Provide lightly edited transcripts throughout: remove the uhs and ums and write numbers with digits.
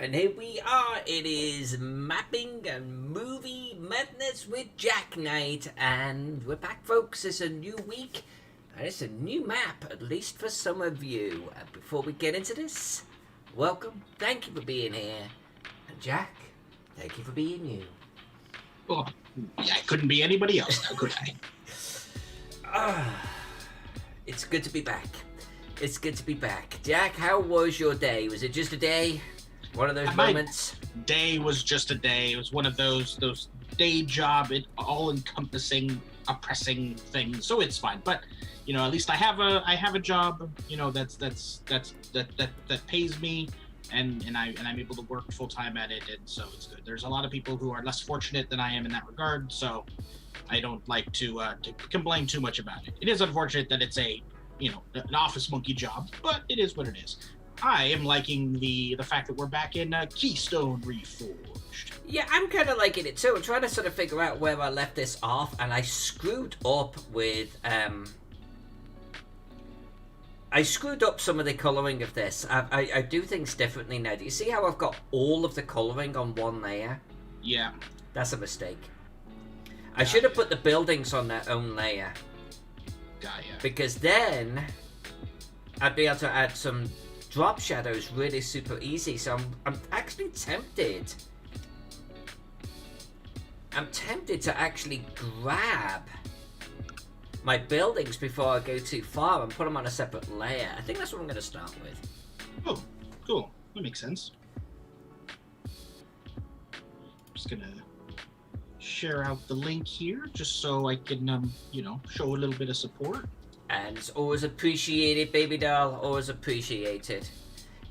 And here we are. It is mapping and movie madness with Jack Knight, and we're back, folks. It's a new week, and it's a new map, at least for some of you. And before we get into this, welcome. Thank you for being here, and Jack, thank you for being you. Oh, yeah, I couldn't be anybody else now, could I? It's good to be back. It's good to be back. Jack, how was your day? Was it just a day? One of those moments? Day was just a day. It was one of those day job, all-encompassing, oppressing things. So it's fine. But at least I have a job. That pays me, and I'm able to work full time at it, and so it's good. There's a lot of people who are less fortunate than I am in that regard. So I don't like to complain too much about it. It is unfortunate that it's an office monkey job, but it is what it is. I am liking the fact that we're back in Keystone Reforged. Yeah, I'm kind of liking it too. I'm trying to sort of figure out where I left this off, and I screwed up with some of the colouring of this. I do things differently now. Do you see how I've got all of the colouring on one layer? Yeah. That's a mistake. I should have put the buildings on their own layer. Got ya. Because then I'd be able to add some drop shadows really super easy. So I'm actually tempted. I'm tempted to actually grab my buildings before I go too far and put them on a separate layer. I think that's what I'm going to start with. Oh, cool. That makes sense. Just gonna share out the link here just so I can show a little bit of support. And it's always appreciated, baby doll. Always appreciated.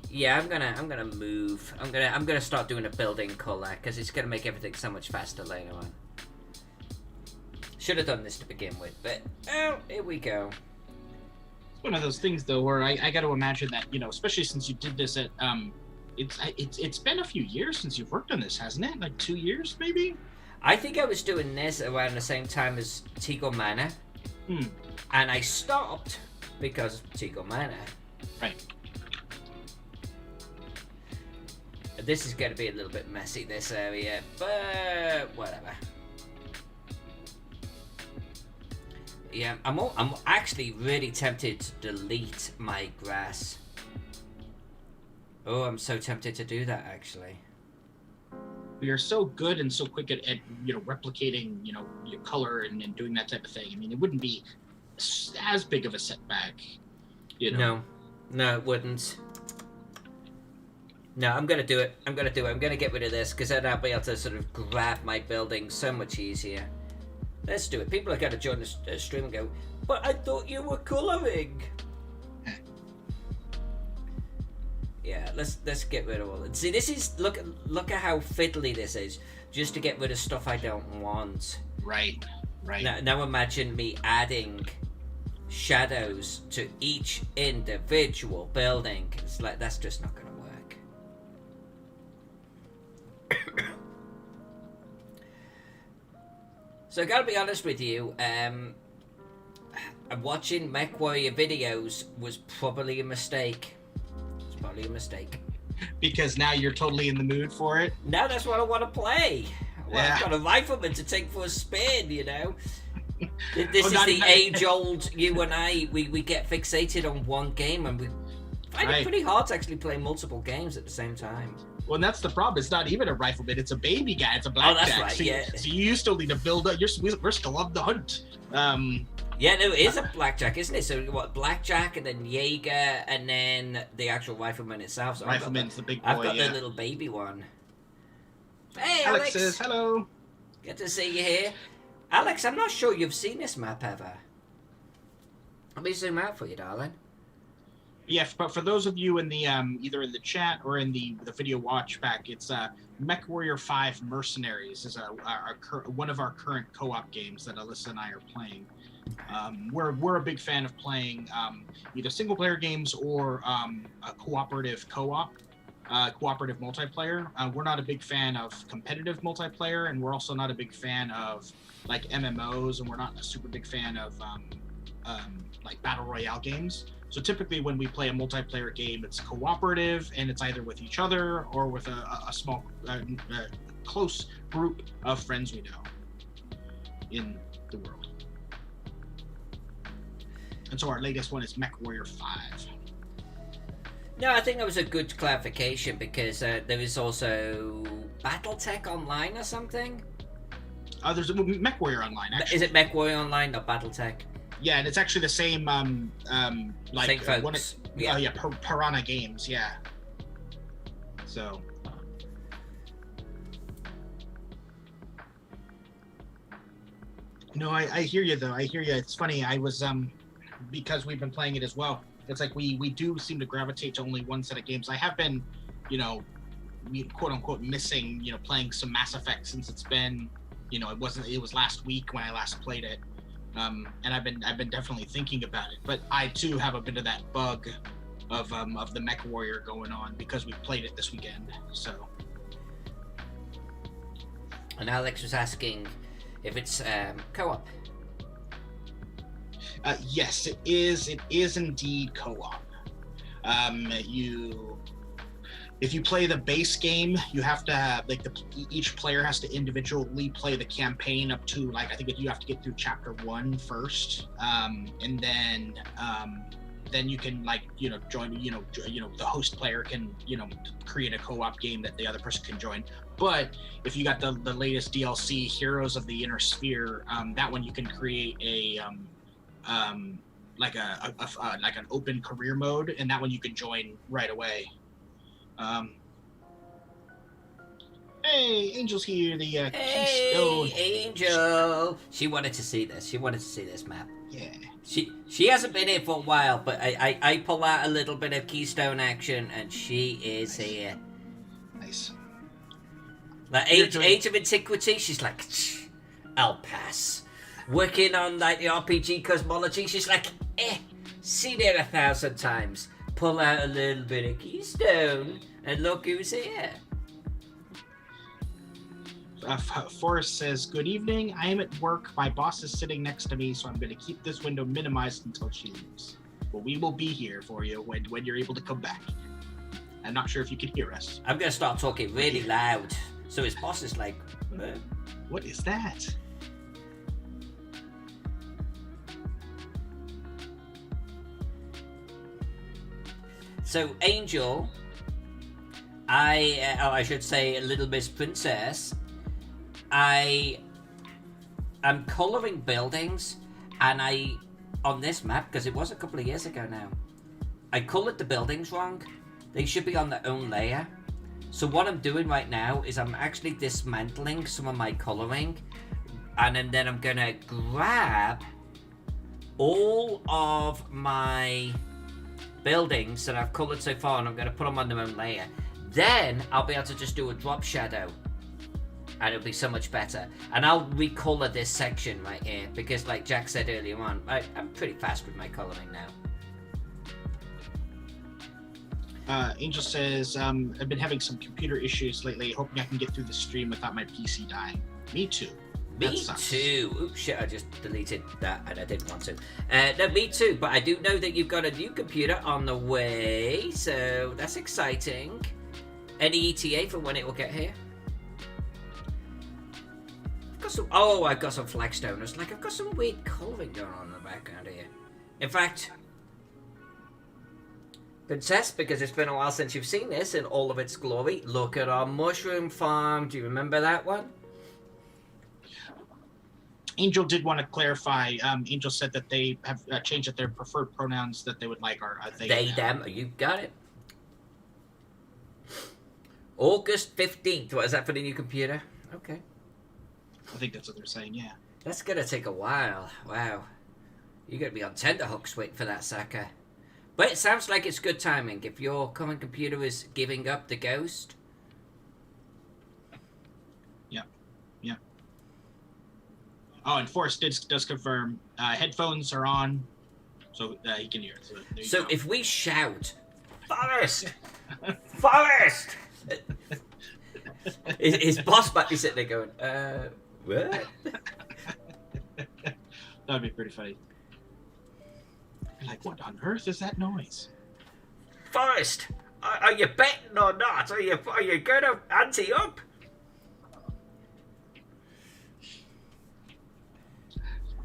Yeah, I'm gonna move. I'm gonna start doing a building color because it's gonna make everything so much faster later on. Should have done this to begin with, but here we go. It's one of those things though where I got to imagine that especially since you did this at it's been a few years since you've worked on this, hasn't it? Like 2 years maybe. I think I was doing this around the same time as Tigo Manor. And I stopped because of Tigo Manor. Right. This is going to be a little bit messy, this area, but whatever. Yeah, I'm actually really tempted to delete my grass. Oh, I'm so tempted to do that, actually. We are so good and so quick at replicating your color and doing that type of thing. I mean, it wouldn't be as big of a setback. No, it wouldn't. No, I'm gonna do it. I'm gonna get rid of this because then I'll be able to sort of grab my building so much easier. Let's do it. People are gonna join the stream and go, "But I thought you were coloring." Yeah, let's get rid of all that. See, this is look at how fiddly this is, just to get rid of stuff I don't want. Right. Now imagine me adding shadows to each individual building. It's like that's just not gonna work. So I gotta be honest with you. Watching MechWarrior videos was probably a mistake. Probably a mistake. Because now you're totally in the mood for it? Now that's what I want to play. I've got a rifleman to take for a spin, This is the age-old you and I, we get fixated on one game and we find it pretty hard to actually play multiple games at the same time. Well, and that's the problem. It's not even a rifleman. It's a baby guy. It's a blackjack. Oh, that's right, So you still need to build up. We're still on the hunt. Yeah, no, it is a blackjack, isn't it? So what, blackjack and then Jaeger and then the actual rifleman itself. So Rifleman's the big boy. I've got the little baby one. Hey, Alex says hello. Good to see you here. Alex, I'm not sure you've seen this map ever. Let me zoom out for you, darling. Yeah, but for those of you in the either in the chat or in the video watch back, it's MechWarrior 5 Mercenaries is one of our current co-op games that Alyssa and I are playing. We're a big fan of playing either single player games or a cooperative co-op, cooperative multiplayer. We're not a big fan of competitive multiplayer, and we're also not a big fan of like MMOs, and we're not a super big fan of like battle royale games. So typically when we play a multiplayer game, it's cooperative and it's either with each other or with a small, close group of friends we know in the world. And so our latest one is MechWarrior 5. No, I think that was a good clarification because there is also BattleTech Online or something. There's a MechWarrior Online, actually. Is it MechWarrior Online, not BattleTech? Yeah, and it's actually the same, like same folks. Piranha Games, yeah. So. No, I hear you though. I hear you. It's funny. I was because we've been playing it as well. It's like we do seem to gravitate to only one set of games. I have been, quote unquote missing, playing some Mass Effect since it's been, it was last week when I last played it. And I've been definitely thinking about it. But I too have a bit of that bug of the MechWarrior going on because we played it this weekend. So. And Alex was asking if it's co-op. Yes, it is. It is indeed co-op. If you play the base game, you have to have each player has to individually play the campaign up to I think you have to get through chapter 1 first, and then you can join. The host player can create a co-op game that the other person can join. But if you got the latest DLC, Heroes of the Inner Sphere, that one you can create an open career mode, and that one you can join right away. Hey, Angel's here. The Keystone. Angel. She wanted to see this. She wanted to see this map. Yeah. She hasn't been here for a while, but I pull out a little bit of Keystone action, and she is here. Nice. Like age of antiquity, she's like, I'll pass. Working on the RPG cosmology, she's like, seen it 1,000 times. Pull out a little bit of Keystone, and look who's here. Forrest says, good evening. I am at work. My boss is sitting next to me, so I'm going to keep this window minimized until she leaves. But we will be here for you when you're able to come back. I'm not sure if you can hear us. I'm going to start talking really loud. So his boss is like, what is that? So Angel, I should say Little Miss Princess, I am colouring buildings, and on this map, because it was a couple of years ago now, I coloured the buildings wrong. They should be on their own layer. So what I'm doing right now is I'm actually dismantling some of my colouring, and then I'm going to grab all of my buildings that I've coloured so far, and I'm going to put them on their own layer. Then I'll be able to just do a drop shadow, and it'll be so much better. And I'll recolour this section right here, because like Jack said earlier on, I'm pretty fast with my colouring now. Angel says, I've been having some computer issues lately, hoping I can get through the stream without my PC dying. Me too. Me too. Oops, shit, I just deleted that, and I didn't want to. No, me too, but I do know that you've got a new computer on the way, so that's exciting. Any ETA for when it will get here? I've got some flagstoners. I've got some weird colouring going on in the background here. In fact, Princess, because it's been a while since you've seen this in all of its glory, look at our mushroom farm. Do you remember that one? Angel did want to clarify. Angel said that they have changed that their preferred pronouns that they would like are they, them. You got it. August 15th. What is that for the new computer? Okay. I think that's what they're saying, yeah. That's going to take a while. Wow. You're going to be on tenterhooks waiting for that sucker. But it sounds like it's good timing. If your current computer is giving up the ghost. Yeah. Oh, and Forrest does confirm headphones are on, so he can hear it. So if we shout, Forrest! Forrest! his boss might be sitting there going, what? That'd be pretty funny. You're like, what on earth is that noise? Forrest, are you betting or not? Are you going to ante up?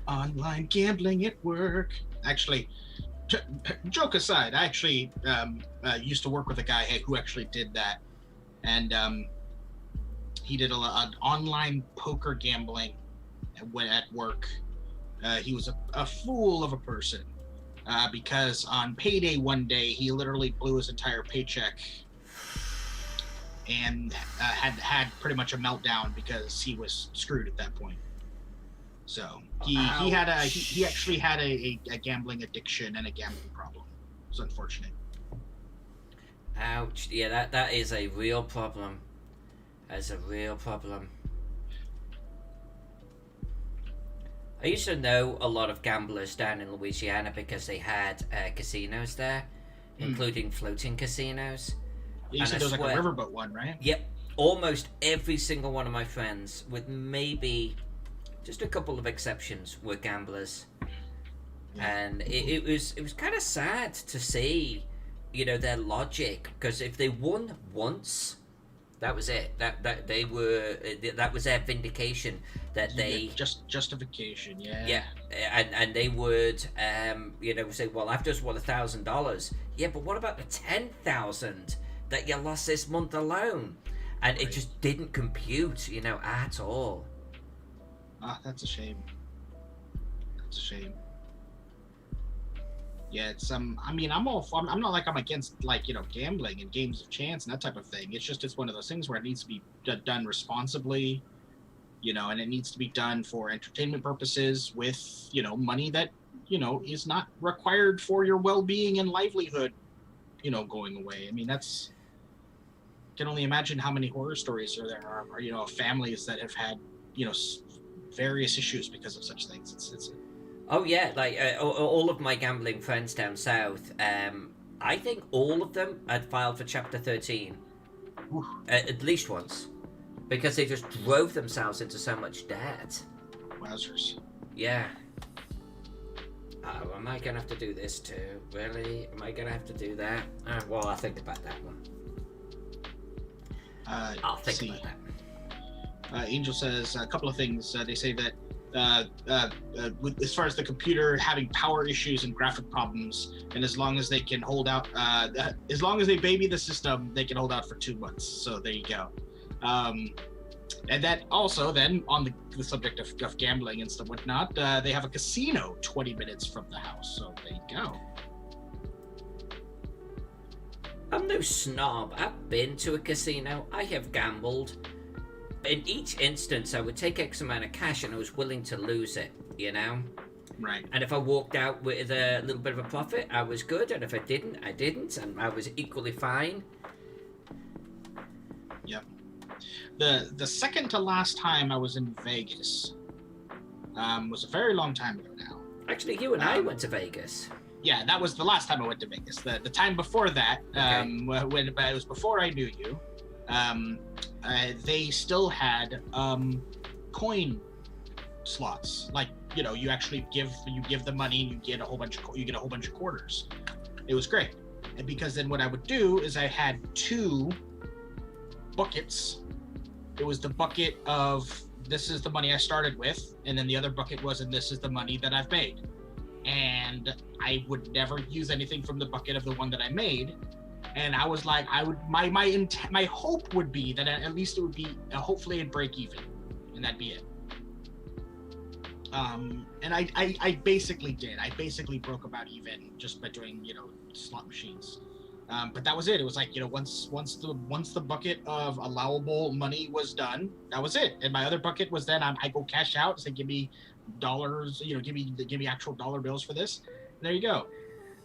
Online gambling at work. Actually, joke aside, I actually used to work with a guy who actually did that, and he did an online poker gambling at work. He was a fool of a person because on payday one day he literally blew his entire paycheck and had pretty much a meltdown because he was screwed at that point. So he actually had a gambling addiction and a gambling problem. It's unfortunate. Ouch. Yeah, that is a real problem. That's a real problem. I used to know a lot of gamblers down in Louisiana because they had casinos there, including floating casinos. You said there was like a riverboat one, right? Yep. Almost every single one of my friends, with maybe just a couple of exceptions, were gamblers. Yeah. And it was kind of sad to see, their logic, because if they won once, that was it. That was their vindication that they justification. Yeah. Yeah, and they would say, well, I've just won $1,000. Yeah, but what about the 10,000 that you lost this month alone? And It just didn't compute, at all. Ah, that's a shame. That's a shame. Yeah, it's I'm not like I'm against gambling and games of chance and that type of thing. It's one of those things where it needs to be done responsibly, and it needs to be done for entertainment purposes with money that is not required for your well-being and livelihood, going away. I mean, that's can only imagine how many horror stories there are families that have had various issues because of such things. It's Oh yeah, all of my gambling friends down south, I think all of them had filed for Chapter 13 at least once, because they just drove themselves into so much debt. Wowzers. Yeah. Oh, am I gonna have to do this too? Really? Am I gonna have to do that? Well, I'll think about that one. I'll think about that. Angel says a couple of things. They say that as far as the computer having power issues and graphic problems, and as long as they can hold out, as long as they baby the system, they can hold out for 2 months. So there you go. And that also then on the subject of gambling and stuff whatnot, they have a casino 20 minutes from the house. So there you go. I'm no snob. I've been to a casino. I have gambled. In each instance, I would take X amount of cash and I was willing to lose it, Right. And if I walked out with a little bit of a profit, I was good. And if I didn't, I didn't. And I was equally fine. Yep. The second to last time I was in Vegas was a very long time ago now. Actually, you and I went to Vegas. Yeah, that was the last time I went to Vegas. The time before that, when it was before I knew you, they still had coin slots. Like you actually give the money and you get a whole bunch of quarters. It was great, and because then what I would do is I had 2 buckets. It was the bucket of this is the money I started with, and then the other bucket was and this is the money that I've made. And I would never use anything from the bucket of the one that I made. And I was like, my hope would be that at least it would be hopefully it'd break even, and that'd be it. And I basically did. I basically broke about even just by doing slot machines. But that was it. It was like once the bucket of allowable money was done, that was it. And my other bucket was then I go cash out and say give me dollars, give me actual dollar bills for this. And there you go.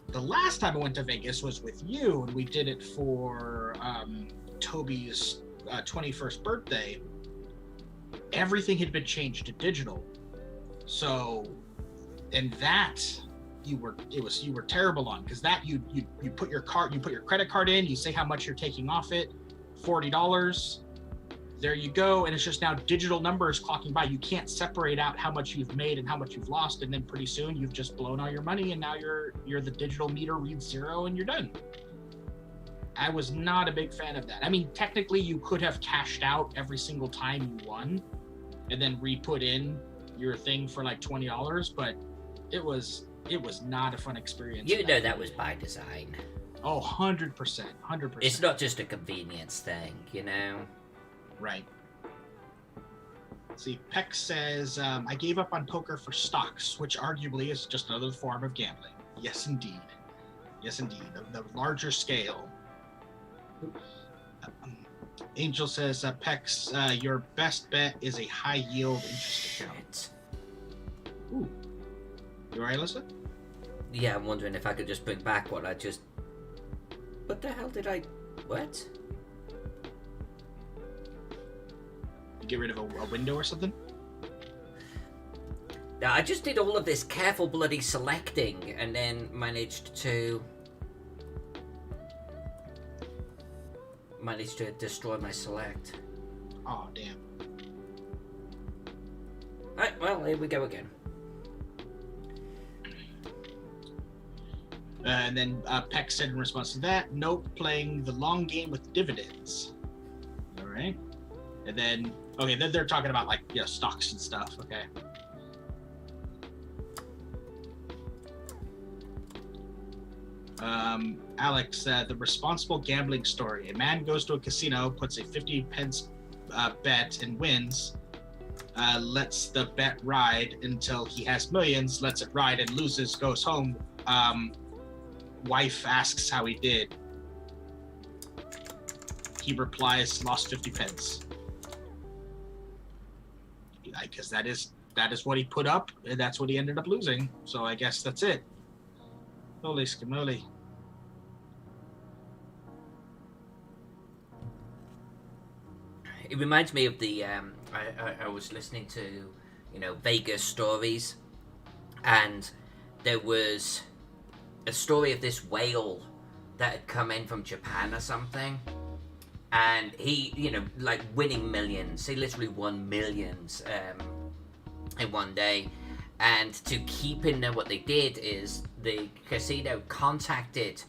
The last time I went to Vegas was with you, and we did it for Toby's 21st birthday. Everything had been changed to digital, so and that you were terrible on, because that you put your credit card in, you say how much you're taking off it, $40. there you go, and it's just now digital numbers clocking by. You can't separate out how much you've made and how much you've lost, and then pretty soon you've just blown all your money, and now you're the digital meter reads 0 and you're done. I was not a big fan of that. I mean, technically you could have cashed out every single time you won and then re-put in your thing for like $20, but it was not a fun experience. You know that was by design. Oh, 100%, 100%. It's not just a convenience thing, you know? Right. See, Peck says, I gave up on poker for stocks, which arguably is just another form of gambling. Yes, indeed. Yes, indeed. The larger scale. Angel says, Pex, your best bet is a high-yield interest account. Ooh. You all right, Alyssa? Yeah, I'm wondering if I could just bring back what I just... What the hell did I... What? Get rid of a window or something? Now, I just did all of this careful bloody selecting and then managed to destroy my select. Oh, damn. Alright, well, here we go again. And then Peck said in response to that, nope, playing the long game with dividends. All right. And then, okay, then they're talking about, like, stocks and stuff. Okay. Alex, the responsible gambling story. A man goes to a casino, puts a 50 pence bet and wins, lets the bet ride until he has millions, lets it ride and loses, goes home. Wife asks how he did. He replies, lost 50 pence. Because that is what he put up, and that's what he ended up losing. So I guess that's it. Holy schmoly. It reminds me of the I was listening to Vegas stories, and there was a story of this whale that had come in from Japan or something, and he like winning millions. He literally won millions in one day. And to keep in there, what they did is the casino contacted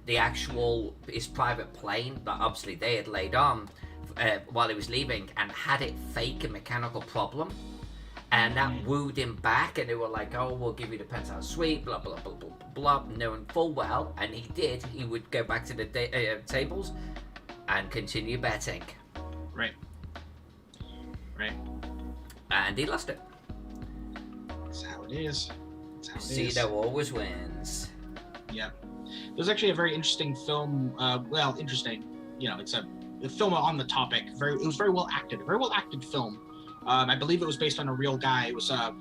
his private plane that obviously they had laid on while he was leaving, and had it fake a mechanical problem, and that wooed him back, and they were like, oh, we'll give you the penthouse suite, blah blah blah blah blah blah, knowing full well, and he would go back to the tables and continue betting. Right. And he lost it. That's how it is. Casino always wins. Yeah. There's actually a very interesting film. Interesting. It's a film on the topic. It was very well acted. A very well acted film. I believe it was based on a real guy. It was I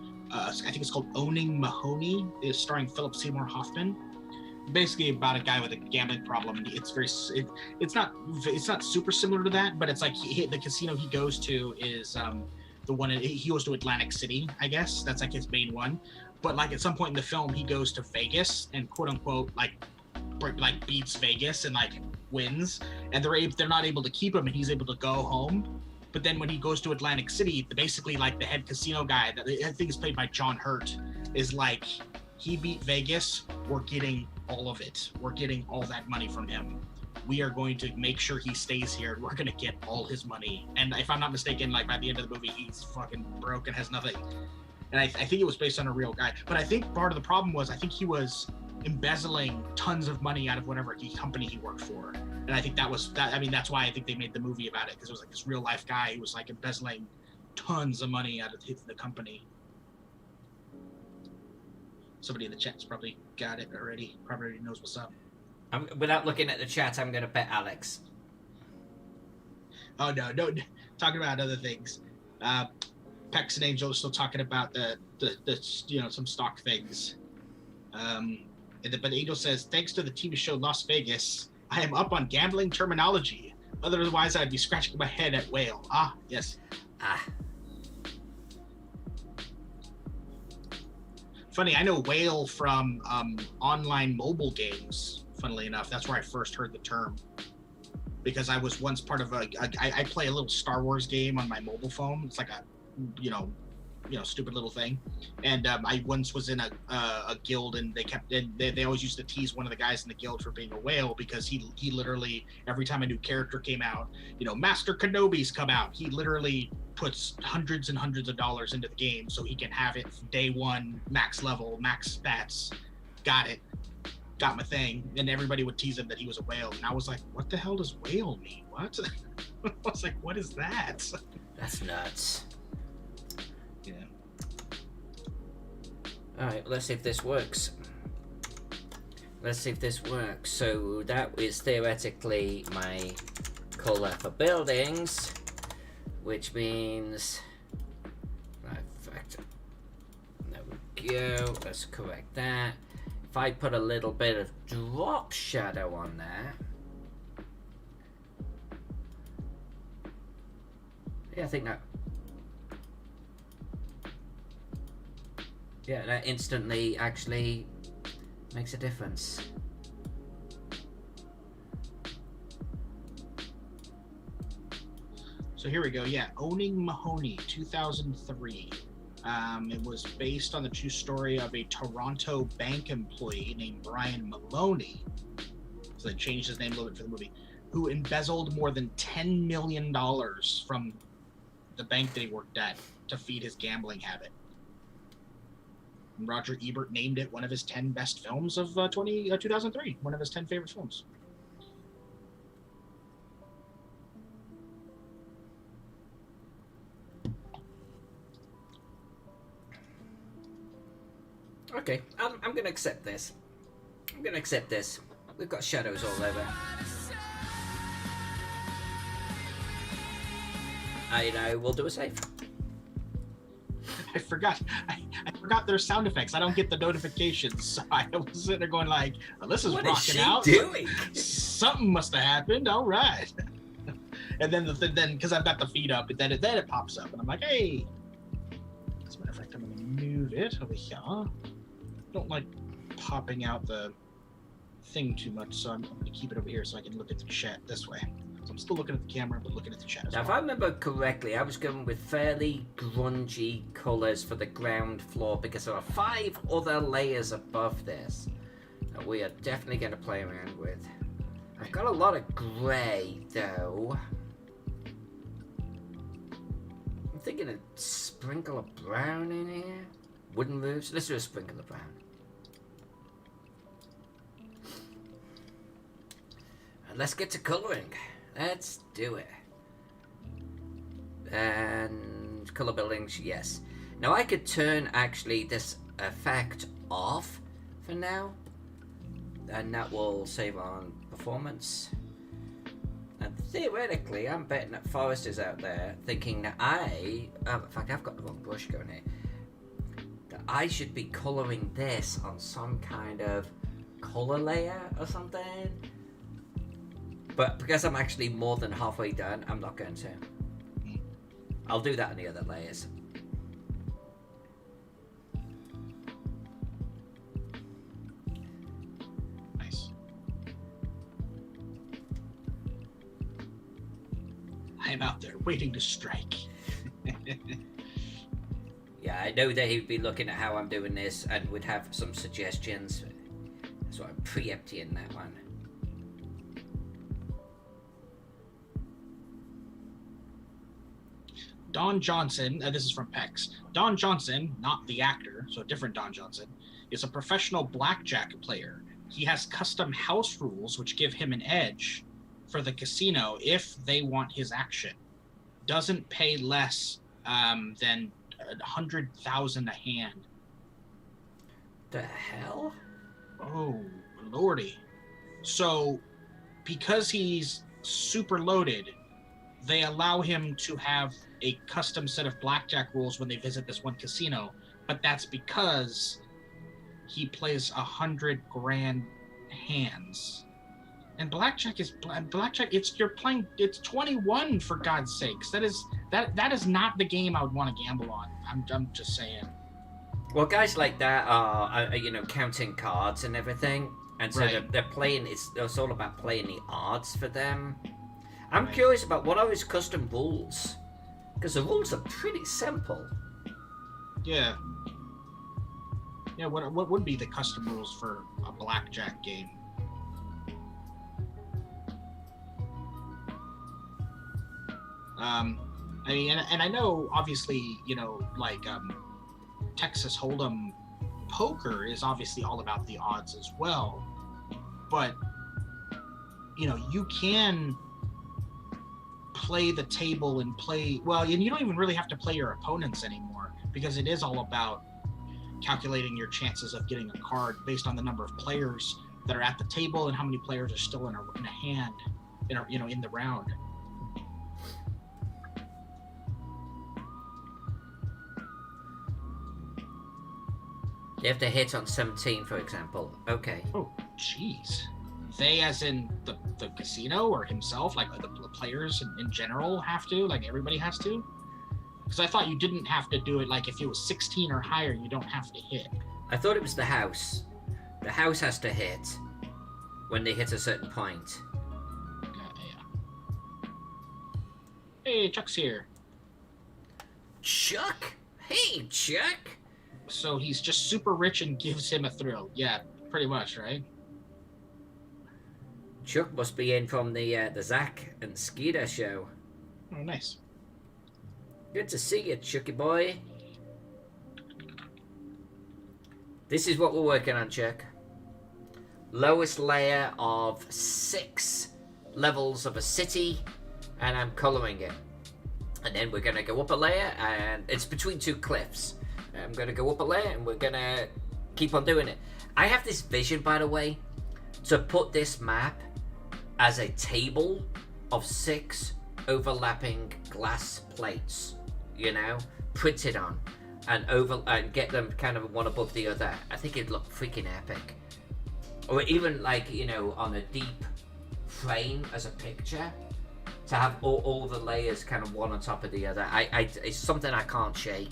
think it's called Owning Mahoney. It's starring Philip Seymour Hoffman. Basically about a guy with a gambling problem. It's not super similar to that, but it's like the casino he goes to is the one he goes to Atlantic City, I guess. That's like his main one. But like at some point in the film, he goes to Vegas and quote unquote like beats Vegas and like wins, and they're not able to keep him, and he's able to go home. But then when he goes to Atlantic City, basically like the head casino guy that I think is played by John Hurt is like, he beat Vegas, we're getting all of it. We're getting all that money from him. We are going to make sure he stays here. We're going to get all his money. And if I'm not mistaken, like by the end of the movie, he's fucking broke and has nothing. And I think it was based on a real guy. But I think part of the problem was, I think he was embezzling tons of money out of whatever company he worked for. And I think that's why I think they made the movie about it, because it was like this real life guy who was like embezzling tons of money out of the company. Somebody in the chat's probably got it already. Probably already knows what's up. Without looking at the chat, I'm going to bet Alex. Oh, no. Talking about other things. Pex and Angel are still talking about the some stock things. But Angel says, thanks to the TV show Las Vegas, I am up on gambling terminology. Otherwise, I'd be scratching my head at whale. Ah, yes. Funny, I know whale from online mobile games, funnily enough. That's where I first heard the term. because I was once part of I play a little Star Wars game on my mobile phone. It's like a, you know, stupid little thing. And I once was in a guild, and they always used to tease one of the guys in the guild for being a whale, because he literally, every time a new character came out, Master Kenobi's come out, he literally puts hundreds and hundreds of dollars into the game so he can have it day one, max level, max stats. Got my thing. And everybody would tease him that he was a whale, and I was like, what the hell does whale mean? What? I was like, what is that? That's nuts. Yeah. Alright, let's see if this works. So that is theoretically my colour for buildings, which means... Right, fact. There we go. Let's correct that. If I put a little bit of drop shadow on there... Yeah, I think that... Yeah, that instantly actually makes a difference. So here we go. Yeah, Owning Mahoney, 2003. It was based on the true story of a Toronto bank employee named Brian Maloney. So they changed his name a little bit for the movie. Who embezzled more than $10 million from the bank that he worked at to feed his gambling habit. And Roger Ebert named it one of his 10 best films of 2003. One of his 10 favorite films. Okay, I'm gonna accept this. We've got shadows all over. We'll do a save. I forgot there's sound effects. I don't get the notifications, so I was sitting there going like, Alyssa's what rocking is she doing? Something must have happened. All right. And then because I've got the feed up, then it pops up, and I'm like, hey. As a matter of fact, I'm gonna move it over here. Don't like popping out the thing too much, so I'm gonna keep it over here so I can look at the chat this way. So I'm still looking at the camera, but looking at the chat as Now, well. if I remember correctly, I was going with fairly grungy colours for the ground floor because there are 5 other layers above this that we are definitely going to play around with. I've got a lot of grey, though. I'm thinking a sprinkle of brown in here. Wooden roofs. Let's do a sprinkle of brown. And let's get to colouring. Let's do it. And colour buildings, yes. Now I could turn actually this effect off for now, and that will save on performance. And theoretically, I'm betting that Forrest is out there thinking that in fact I've got the wrong brush going here, that I should be colouring this on some kind of colour layer or something. But because I'm actually more than halfway done, I'm not going to. I'll do that on the other layers. Nice. I'm out there waiting to strike. Yeah, I know that he'd be looking at how I'm doing this and would have some suggestions. So I'm preempting that one. Don Johnson, this is from Pex. Don Johnson, not the actor, so a different Don Johnson, is a professional blackjack player. He has custom house rules which give him an edge for the casino if they want his action. Doesn't pay less than 100,000 a hand. The hell? Oh, lordy. So, because he's super loaded, they allow him to have a custom set of blackjack rules when they visit this one casino, but that's because he plays 100 grand hands. And blackjack. It's 21 for God's sakes. That is not the game I would want to gamble on. I'm just saying. Well, guys like that are counting cards and everything, and so Right. they're playing. It's all about playing the odds for them. I'm curious about what are his custom rules, because the rules are pretty simple. Yeah. Yeah, what would be the custom rules for a blackjack game? I mean, and I know, obviously, you know, like, Texas Hold'em poker is obviously all about the odds as well. But, you know, you can play the table and well, and you don't even really have to play your opponents anymore, because it is all about calculating your chances of getting a card based on the number of players that are at the table and how many players are still in a hand, in the round. You have to hit on 17, for example. Okay. Oh, jeez. They, as in the casino, or himself, like the players in general have to? Like everybody has to? Because I thought you didn't have to do it, like if it was 16 or higher, you don't have to hit. I thought it was the house. The house has to hit when they hit a certain point. Yeah. Hey, Chuck's here. Chuck? Hey, Chuck! So he's just super rich and gives him a thrill. Yeah, pretty much, right? Chuck must be in from the Zach and Skeeter show. Oh, nice. Good to see you, Chucky boy. This is what we're working on, Chuck. Lowest layer of 6 levels of a city, and I'm colouring it. And then we're going to go up a layer, and it's between 2 cliffs. I'm going to go up a layer, and we're going to keep on doing it. I have this vision, by the way, to put this map as a table of 6 overlapping glass plates, you know, printed on, and get them kind of one above the other. I think it'd look freaking epic. Or even, like, you know, on a deep frame as a picture, to have all the layers kind of one on top of the other. It's something I can't shake.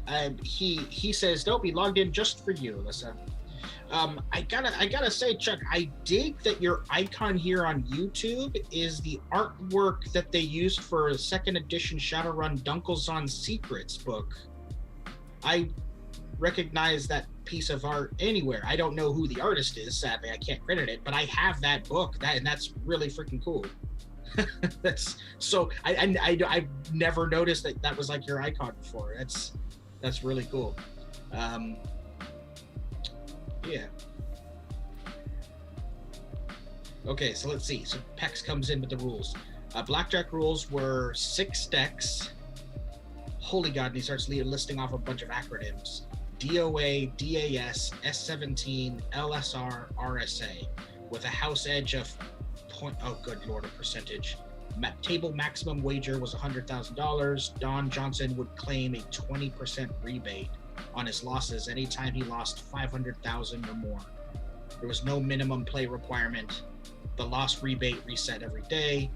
He says, "Don't be logged in just for you, Alyssa." I gotta say, Chuck, I dig that your icon here on YouTube is the artwork that they used for a 2nd edition Shadowrun Dunkelzahn Secrets book. I recognize that piece of art anywhere. I don't know who the artist is, sadly, I can't credit it, but I have that book, and that's really freaking cool. That's so I've never noticed that was like your icon before. That's really cool. Yeah. Okay, so let's see. So Pex comes in with the rules. Blackjack rules were 6 decks. Holy God, and he starts listing off a bunch of acronyms. DOA, DAS, S17, LSR, RSA, with a house edge of oh good Lord, a percentage. Table maximum wager was $100,000. Don Johnson would claim a 20% rebate on his losses anytime he lost $500,000 or more. There was no minimum play requirement. The loss rebate reset every day,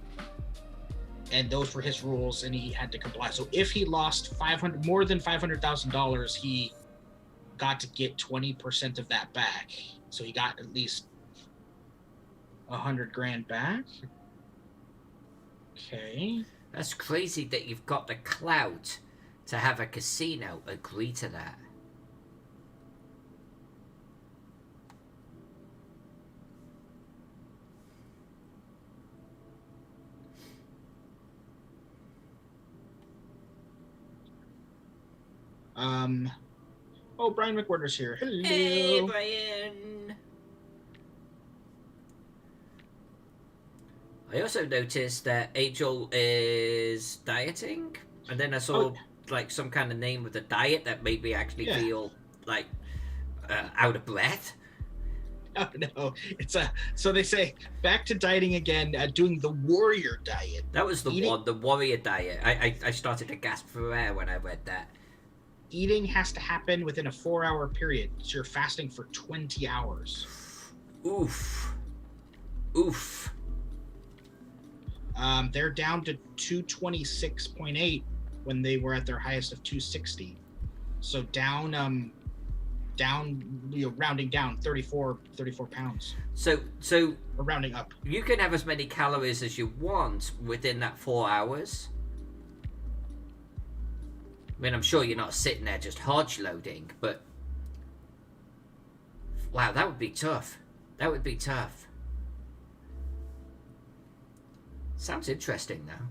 and those were his rules, and he had to comply. So if he lost more than $500,000, he got to get 20% of that back. So he got at least $100,000 back. Okay. That's crazy that you've got the clout to have a casino agree to that. Oh, Brian McWhorter's here. Hello. Hey, Brian. I also noticed that Angel is dieting, and then I saw like some kind of name with a diet that made me actually feel like out of breath. Oh no, it's so they say back to dieting again, doing the warrior diet. That was the one, the warrior diet. I started to gasp for air when I read that. Eating has to happen within a 4-hour period, so you're fasting for 20 hours. Oof. They're down to 226.8 when they were at their highest of 260. So down rounding down 34 pounds. So or rounding up. You can have as many calories as you want within that 4 hours. I mean, I'm sure you're not sitting there just hodge loading, but wow, that would be tough. That would be tough. Sounds interesting, though.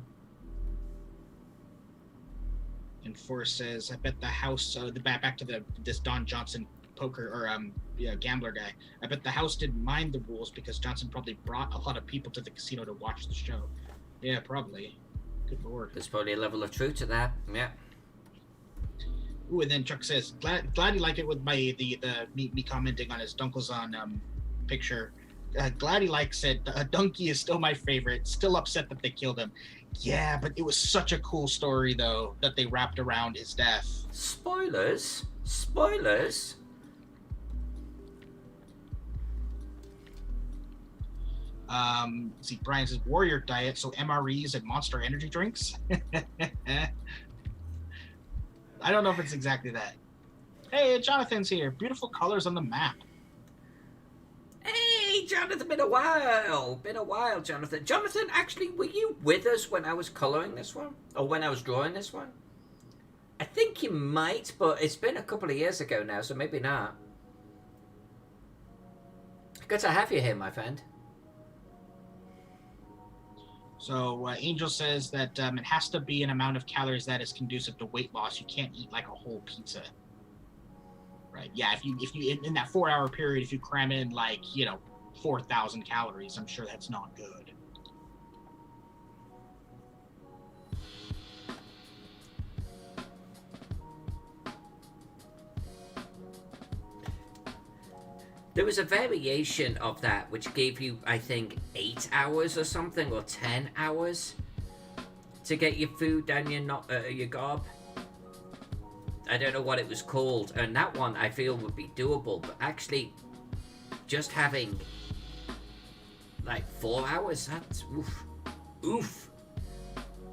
And Forrest says, "I bet the house." Back to this Don Johnson poker or gambler guy. I bet the house didn't mind the rules because Johnson probably brought a lot of people to the casino to watch the show. Yeah, probably. Good lord. There's probably a level of truth to that. Yeah. Ooh, and then Chuck says, "Glad you like it with me commenting on his Dunkelzahn picture. Glad he likes it. Donkey is still my favorite. Still upset that they killed him. Yeah, but it was such a cool story though that they wrapped around his death. Spoilers. Spoilers. See, Brian says warrior diet, so MREs and Monster Energy drinks. I don't know if it's exactly that. Hey, Jonathan's here. Beautiful colors on the map. Hey, Jonathan, been a while, Jonathan. Jonathan, actually, were you with us when I was colouring this one? Or when I was drawing this one? I think you might, but it's been a couple of years ago now, so maybe not. Good to have you here, my friend. So Angel says that it has to be an amount of calories that is conducive to weight loss. You can't eat like a whole pizza. Right? Yeah, if you in that 4 hour period, if you cram in 4,000 calories, I'm sure that's not good. There was a variation of that which gave you, I think, 8 hours or something, or 10 hours to get your food down your gob. I don't know what it was called, and that one I feel would be doable, but actually just having 4 hours, that's oof.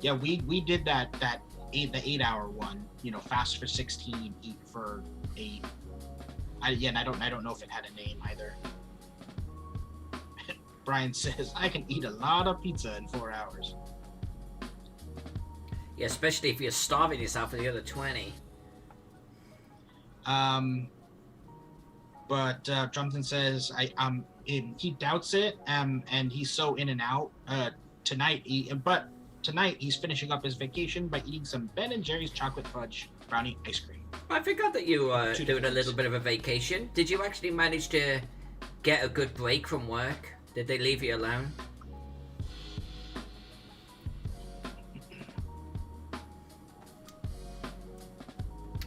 Yeah, we did the 8 hour one, fast for 16, eat for 8. And I don't know if it had a name either. Brian says, I can eat a lot of pizza in 4 hours. Yeah, especially if you're starving yourself for the other 20. But Jonathan says he doubts it, and he's so in and out. Tonight he's finishing up his vacation by eating some Ben & Jerry's chocolate fudge brownie ice cream. I forgot that you were doing a little bit of a vacation. Did you actually manage to get a good break from work? Did they leave you alone?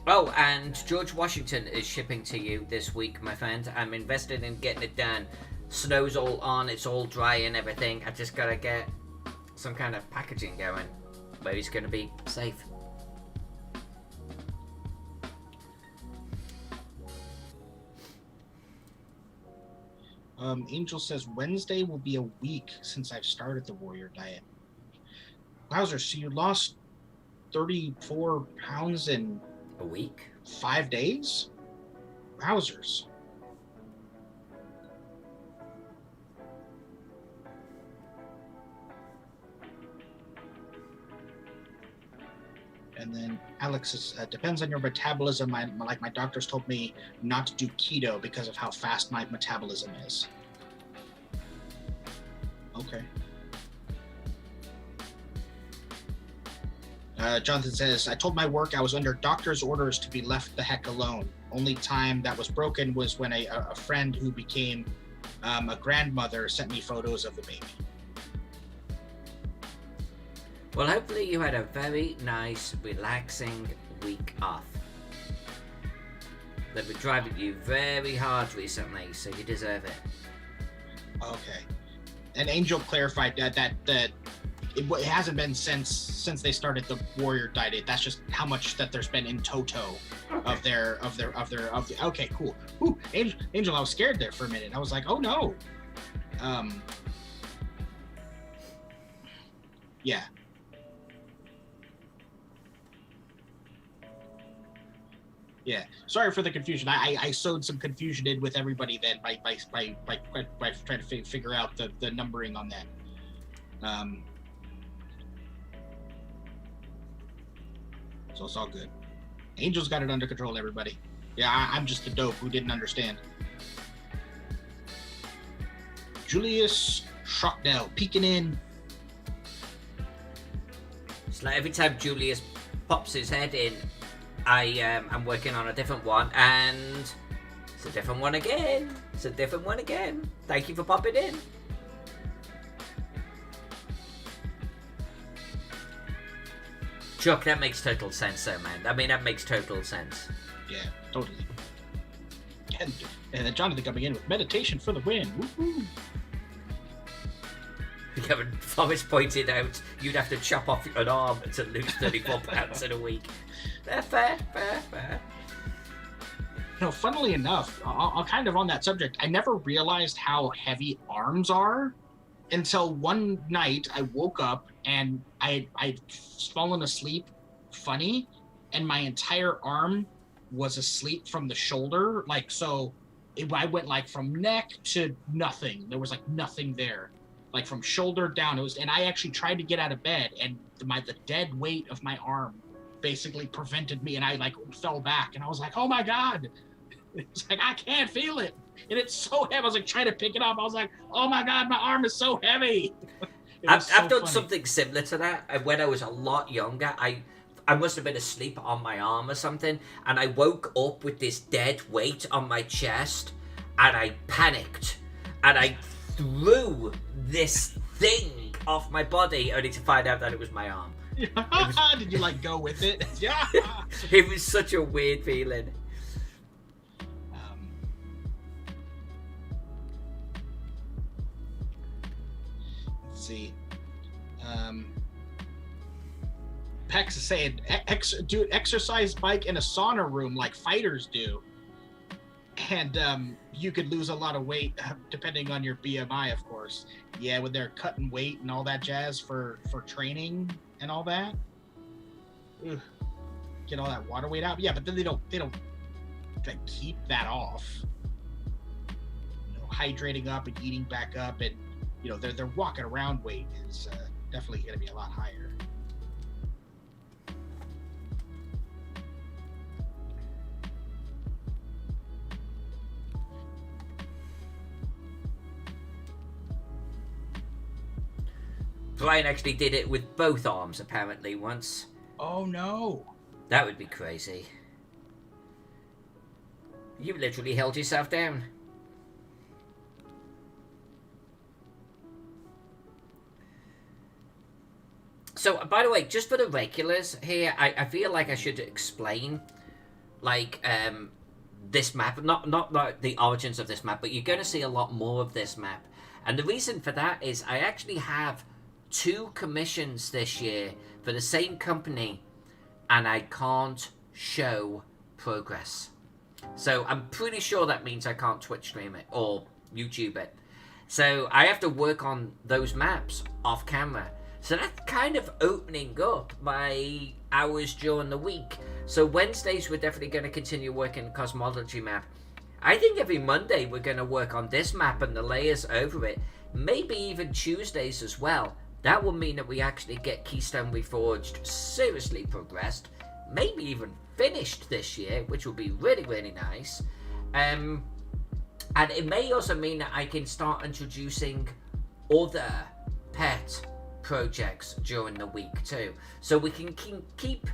Oh, and George Washington is shipping to you this week, my friend. I'm invested in getting it done. Snow's all on, it's all dry and everything. I just gotta get some kind of packaging going where he's gonna be safe. Angel says Wednesday will be a week since I've started the warrior diet. Wowzer, so you lost 34 pounds in a week? 5 days? Wowzers. And then Alex says, depends on your metabolism. My doctors told me not to do keto because of how fast my metabolism is. Okay. Jonathan says, I told my work I was under doctor's orders to be left the heck alone. Only time that was broken was when a friend who became a grandmother sent me photos of the baby. Well, hopefully you had a very nice, relaxing week off. They've been driving you very hard recently, so you deserve it. Okay. And Angel clarified that it hasn't been since they started the warrior diet. That's just how much that there's been in toto of their. Okay, cool. Ooh, Angel, I was scared there for a minute. I was like, oh no. Yeah. Yeah, sorry for the confusion. I sowed some confusion in with everybody then by trying to figure out the numbering on that. So it's all good. Angel's got it under control, everybody. Yeah, I'm just the dope who didn't understand. Julius Schrocknell peeking in. It's like every time Julius pops his head in, I'm working on a different one, and it's a different one again. It's a different one again. Thank you for popping in. Chuck, that makes total sense, though, man. I mean, that makes total sense. Yeah, totally. And then Jonathan coming in with meditation for the win. Woohoo! Kevin Thomas pointed out you'd have to chop off an arm to lose 34 pounds in a week. Fair. Funnily enough, I'll kind of on that subject, I never realized how heavy arms are until one night I woke up and I'd fallen asleep funny, and my entire arm was asleep from the shoulder. I went like from neck to nothing. There was like nothing there. Like from shoulder down, and I actually tried to get out of bed, and the dead weight of my arm basically prevented me, and I like fell back, and I was like, oh my god, it's like I can't feel it, and it's so heavy. I was like trying to pick it up. I was like, oh my god, my arm is so heavy. I've done something similar to that when I was a lot younger. I must have been asleep on my arm or something, and I woke up with this dead weight on my chest, and I panicked, and I threw this thing off my body only to find out that it was my arm. Did you like go with it? Yeah. It was such a weird feeling. Let's see. Pex is saying, do an exercise bike in a sauna room like fighters do. And you could lose a lot of weight depending on your BMI, of course. Yeah, when they're cutting weight and all that jazz for training and all that. Ugh. Get all that water weight out. Yeah, but then they don't like, keep that off. Hydrating up and eating back up, and they're walking around weight is definitely going to be a lot higher. Brian actually did it with both arms, apparently, once. Oh, no. That would be crazy. You literally held yourself down. So, by the way, just for the regulars here, I feel like I should explain, this map. Not like the origins of this map, but you're going to see a lot more of this map. And the reason for that is I actually have 2 commissions this year for the same company, and I can't show progress. So I'm pretty sure that means I can't Twitch stream it or YouTube it. So I have to work on those maps off camera. So that's kind of opening up my hours during the week. So Wednesdays we're definitely going to continue working the cosmology map. I think every Monday we're going to work on this map and the layers over it. Maybe even Tuesdays as well. That will mean that we actually get Keystone Reforged seriously progressed, maybe even finished this year, which will be really, really nice. And it may also mean that I can start introducing other pet projects during the week too. So we can keep,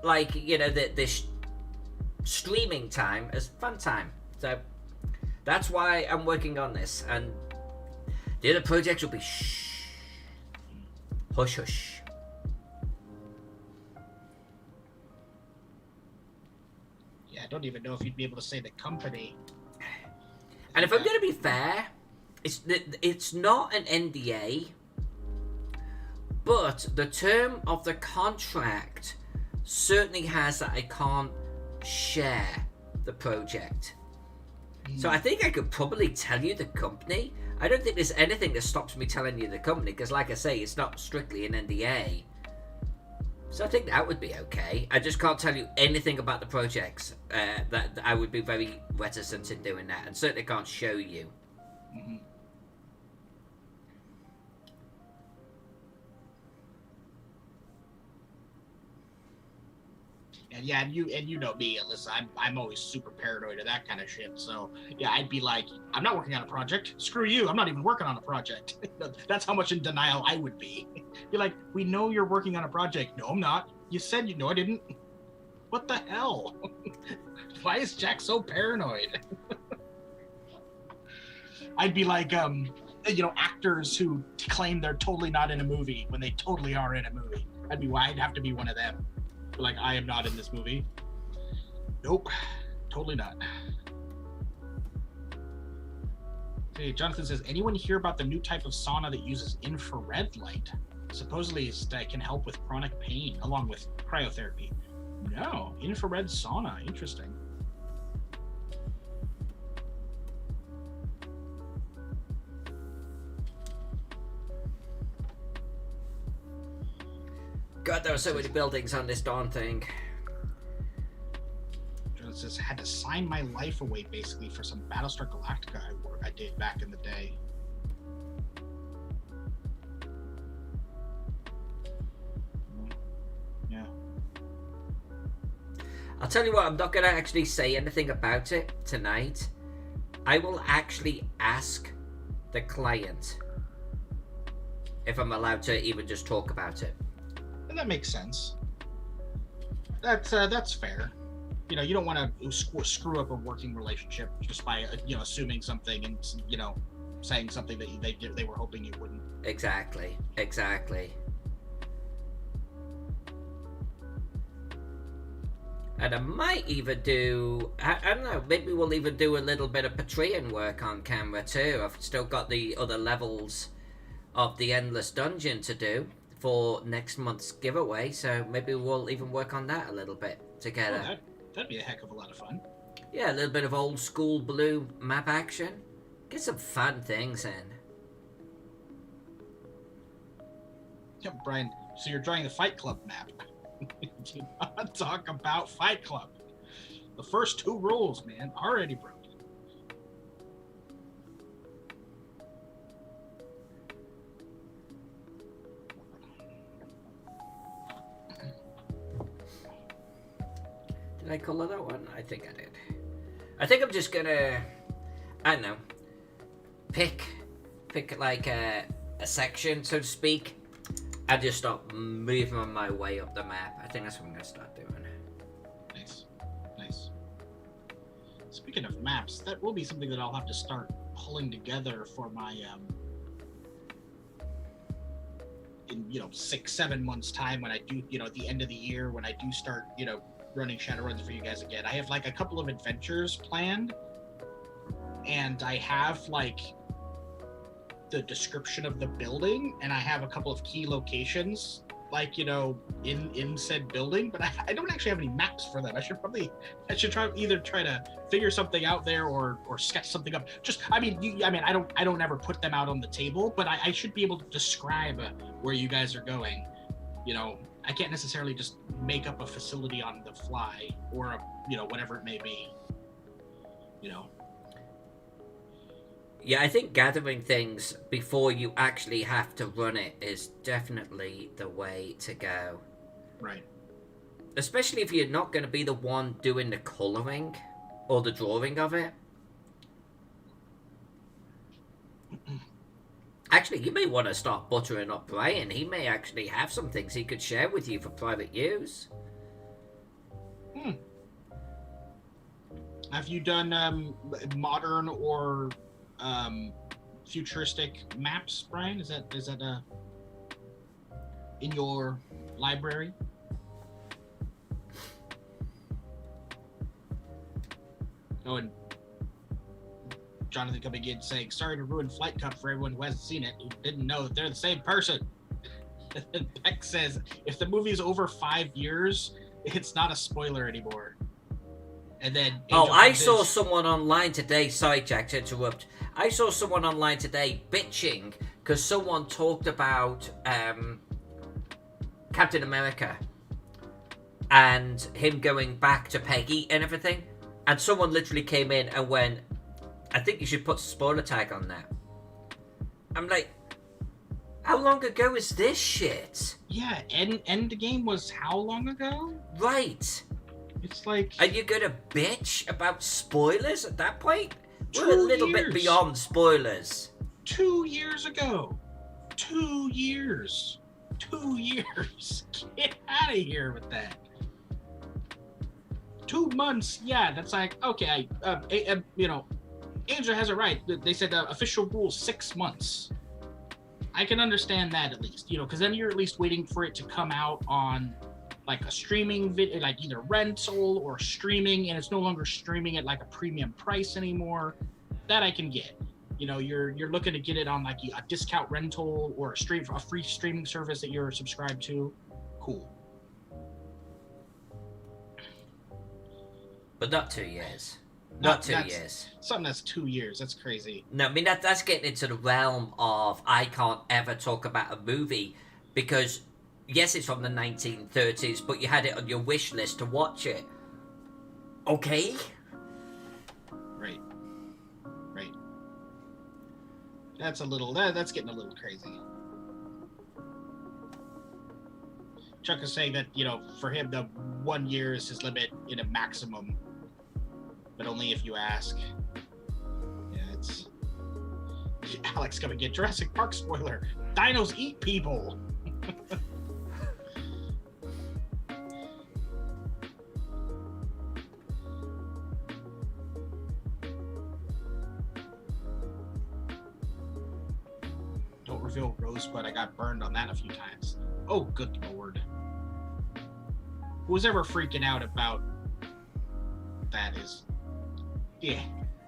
this streaming time as fun time. So that's why I'm working on this. And the other projects will be hush hush. Yeah, I don't even know if you'd be able to say the company. And if I'm going to be fair, it's not an NDA, but the term of the contract certainly has that I can't share the project. So I think I could probably tell you the company. I don't think there's anything that stops me telling you the company, because like I say, it's not strictly an NDA. So I think that would be okay. I just can't tell you anything about the projects. That I would be very reticent in doing that, and certainly can't show you. Mm-hmm. And yeah, and you know me, Alyssa. I'm always super paranoid of that kind of shit. So yeah, I'd be like, I'm not working on a project. Screw you. I'm not even working on a project. That's how much in denial I would be. You're like, we know you're working on a project. No, I'm not. You said you know I didn't. What the hell? Why is Jack so paranoid? I'd be like, actors who claim they're totally not in a movie when they totally are in a movie. I'd have to be one of them. Like, I am not in this movie. Nope, totally not. Okay, Jonathan says, anyone hear about the new type of sauna that uses infrared light? Supposedly it can help with chronic pain along with cryotherapy. No, infrared sauna, interesting. God, there are so many buildings on this darn thing. It says, had to sign my life away basically for some Battlestar Galactica I did back in the day. Yeah. I'll tell you what, I'm not going to actually say anything about it tonight. I will actually ask the client if I'm allowed to even just talk about it. And that makes sense. That's fair. You know, you don't want to screw up a working relationship just by assuming something and saying something that they were hoping you wouldn't. Exactly. And I might even do, I don't know, maybe we'll even do a little bit of Patreon work on camera too. I've still got the other levels of the Endless Dungeon to do for next month's giveaway, so maybe we'll even work on that a little bit together. Oh, that'd be a heck of a lot of fun. Yeah, a little bit of old school blue map action. Get some fun things in. Yeah, Brian, so you're drawing the Fight Club map. Do not talk about Fight Club. The first 2 rules, man, already broken. Did I color that one? I think I did. I think I'm just gonna, I don't know, pick like a section, so to speak, and just start moving my way up the map. I think that's what I'm gonna start doing. Nice. Speaking of maps, that will be something that I'll have to start pulling together for my in 6-7 months time when I do at the end of the year when I do start running Shadowruns for you guys again. I have like a couple of adventures planned, and I have like the description of the building, and I have a couple of key locations like in said building, but I don't actually have any maps for them. I should either try to figure something out there or sketch something up. I don't ever put them out on the table, but I should be able to describe where you guys are going. I can't necessarily just make up a facility on the fly or whatever it may be. Yeah, I think gathering things before you actually have to run it is definitely the way to go. Right. Especially if you're not going to be the one doing the coloring or the drawing of it. Actually, you may want to start buttering up Brian. He may actually have some things he could share with you for private use. Have you done modern or futuristic maps, Brian? Is that in your library? Oh, and Jonathan coming in saying, sorry to ruin Flight Cup for everyone who hasn't seen it, who didn't know that they're the same person. And Beck says, if the movie's over 5 years, it's not a spoiler anymore. And then I saw someone online today, sorry Jack to interrupt, I saw someone online today bitching because someone talked about Captain America and him going back to Peggy and everything, and someone literally came in and went, I think you should put a spoiler tag on that. I'm like, how long ago is this shit? Yeah, Endgame was how long ago? Right. It's like... Are you gonna bitch about spoilers at that point? 2 We're a little years. bit beyond spoilers. 2 years ago. 2 years. 2 years. Get out of here with that. 2 months. Yeah, that's like, okay, you know, Angela has it right. They said official rule 6 months. I can understand that at least, you know, because then you're at least waiting for it to come out on like a streaming video, like either rental or streaming, and it's no longer streaming at like a premium price anymore. That I can get. You know, you're looking to get it on like a discount rental or a free streaming service that you're subscribed to. Cool. But not 2 years. Not 2 years. Something that's 2 years. That's crazy. No, I mean, that's getting into the realm of I can't ever talk about a movie because, yes, it's from the 1930s, but you had it on your wish list to watch it. Okay? Right. That's a little... That's getting a little crazy. Chuck is saying that, you know, for him, the 1 year is his limit in a maximum. But only if you ask. Yeah, it's... Alex gonna get Jurassic Park spoiler. Dinos eat people. Don't reveal Rosebud. I got burned on that a few times. Oh, good lord. Who's ever freaking out about that is... Yeah,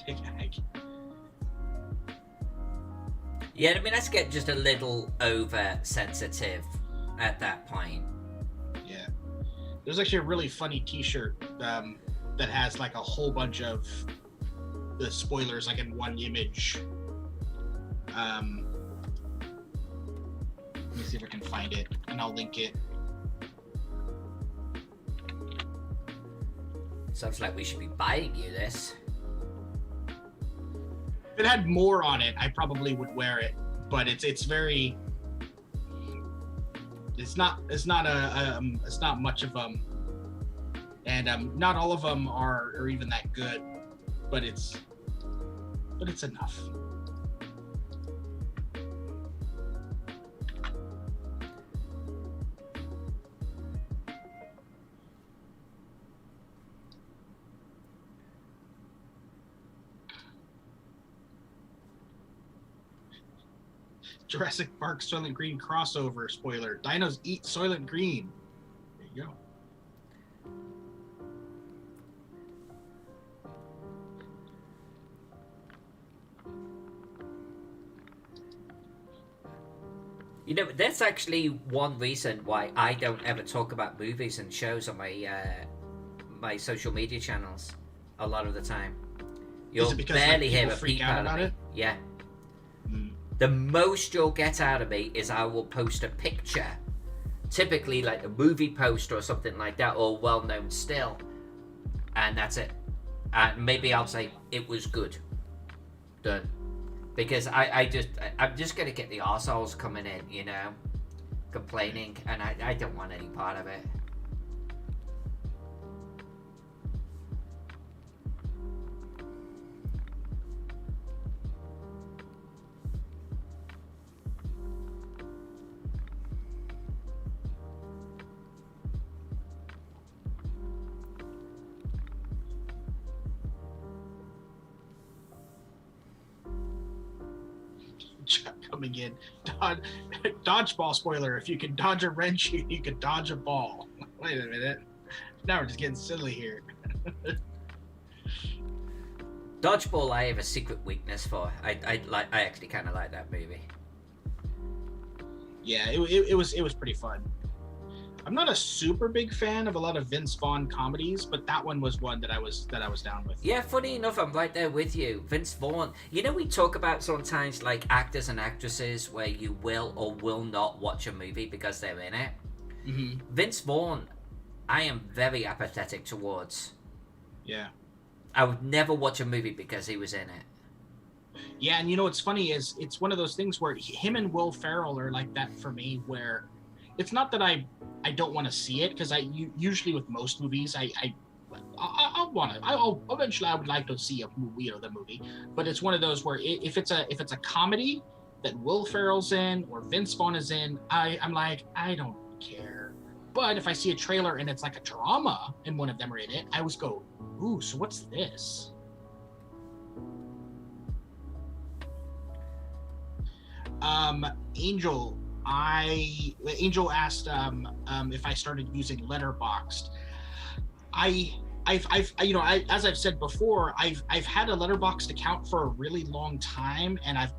take a hike. Yeah, I mean, that's getting just a little oversensitive at that point. Yeah. There's actually a really funny t-shirt that has like a whole bunch of the spoilers like in one image. Let me see if I can find it, and I'll link it. Sounds like we should be buying you this. If it had more on it, I probably would wear it, but it's very... It's not much of them, and not all of them are even that good, but it's enough. Jurassic Park Soylent Green crossover spoiler. Dinos eat Soylent Green. There you go. You know, that's actually one reason why I don't ever talk about movies and shows on my my social media channels a lot of the time. You'll barely hear a peep out of me. Yeah. The most you'll get out of me is I will post a picture, typically like a movie poster or something like that, or well-known still, and that's it. And maybe I'll say it was good. Done. Because I'm just gonna get the arseholes coming in, you know, complaining, and I don't want any part of it. Coming in, dodgeball spoiler. If you can dodge a wrench, you can dodge a ball. Wait a minute. Now we're just getting silly here. Dodgeball, I have a secret weakness for. I actually kind of like that movie. Yeah, it was pretty fun. I'm not a super big fan of a lot of Vince Vaughn comedies, but that one was one that I was down with. Yeah, funny enough, I'm right there with you. Vince Vaughn. You know, we talk about sometimes like actors and actresses where you will or will not watch a movie because they're in it. Mm-hmm. Vince Vaughn I am very apathetic towards. Yeah. I would never watch a movie because he was in it. Yeah, and you know what's funny is it's one of those things where him and Will Ferrell are like that for me, where it's not that I don't want to see it, because usually with most movies I'll want to. I'll eventually I would like to see a movie, the movie, but it's one of those where if it's a comedy that Will Ferrell's in or Vince Vaughn is in, I'm like, I don't care. But if I see a trailer and it's like a drama and one of them are in it, I always go, ooh, so what's this? Angel asked if I started using Letterboxd. As I've said before, I've had a Letterboxd account for a really long time, and I've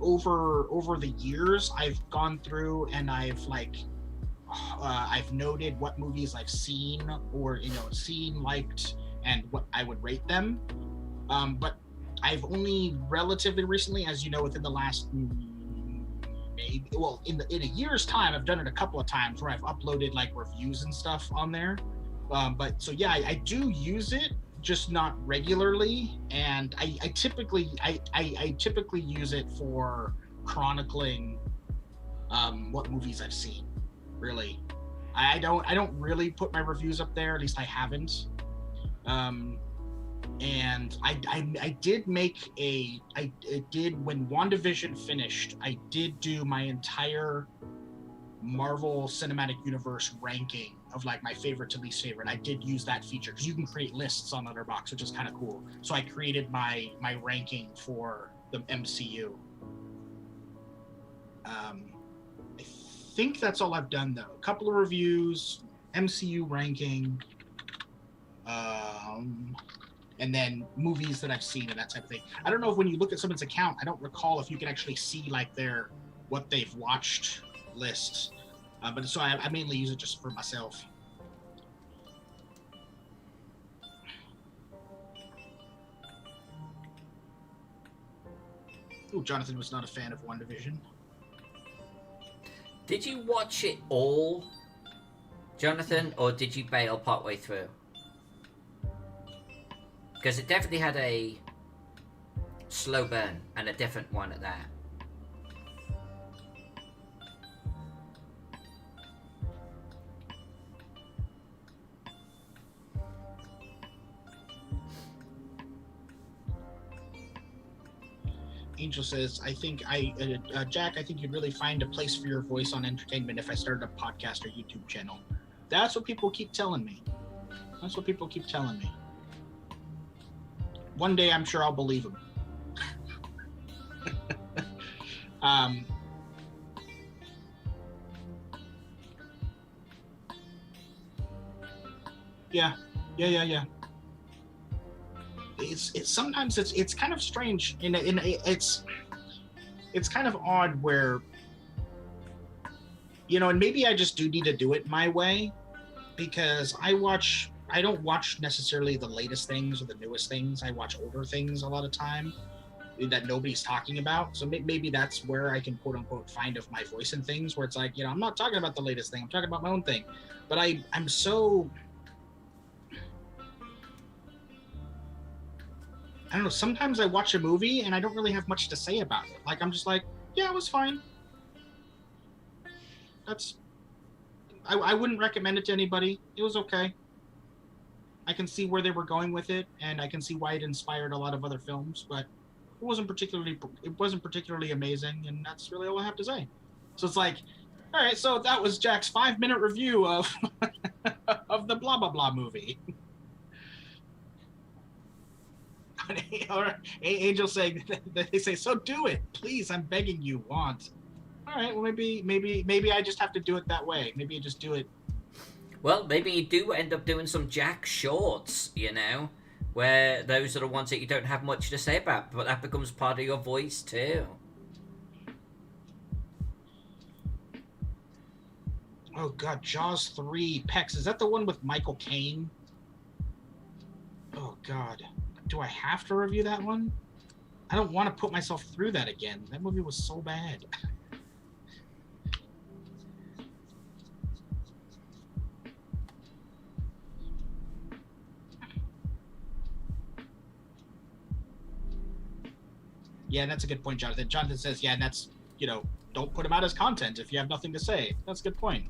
over the years I've gone through and I've noted what movies I've seen or liked, and what I would rate them. But I've only relatively recently, as you know, within the last in a year's time, I've done it a couple of times where I've uploaded like reviews and stuff on there. But so yeah, I do use it, just not regularly, and I typically use it for chronicling what movies I've seen. Really, I don't really put my reviews up there. At least I haven't. And I did make when WandaVision finished, I did do my entire Marvel Cinematic Universe ranking of like my favorite to least favorite. I did use that feature because you can create lists on Letterboxd, which is kind of cool. So I created my ranking for the MCU. I think that's all I've done though. A couple of reviews, MCU ranking, and then movies that I've seen and that type of thing. I don't know if when you look at someone's account, I don't recall if you can actually see like what they've watched list. But so I mainly use it just for myself. Ooh, Jonathan was not a fan of WandaVision. Did you watch it all, Jonathan, or did you bail partway through? Because it definitely had a slow burn, and a different one at that. Angel says, Jack, I think you'd really find a place for your voice on entertainment if I started a podcast or YouTube channel. That's what people keep telling me. One day I'm sure I'll believe them. Yeah. It's sometimes it's kind of strange, it's kind of odd where, and maybe I just do need to do it my way, because I don't watch necessarily the latest things or the newest things. I watch older things a lot of time that nobody's talking about. So maybe that's where I can quote unquote find of my voice in things, where it's like, I'm not talking about the latest thing, I'm talking about my own thing. But I'm so, I don't know, sometimes I watch a movie and I don't really have much to say about it. Like, I'm just like, yeah, it was fine. I wouldn't recommend it to anybody. It was okay. I can see where they were going with it, and I can see why it inspired a lot of other films, but it wasn't particularly amazing, and that's really all I have to say. So it's like, all right, so that was Jack's 5-minute review of of the blah blah blah movie. Or Angel saying, they say, so do it, please, I'm begging you, want. All right, well, maybe I just have to do it that way. Maybe I just do it. Well, maybe you do end up doing some Jack shorts, where those are the ones that you don't have much to say about, but that becomes part of your voice too. Oh God, Jaws 3, Pex, is that the one with Michael Caine? Oh God, do I have to review that one? I don't want to put myself through that again. That movie was so bad. Yeah, that's a good point, Jonathan. Jonathan says, yeah, and that's, don't put them out as content if you have nothing to say. That's a good point,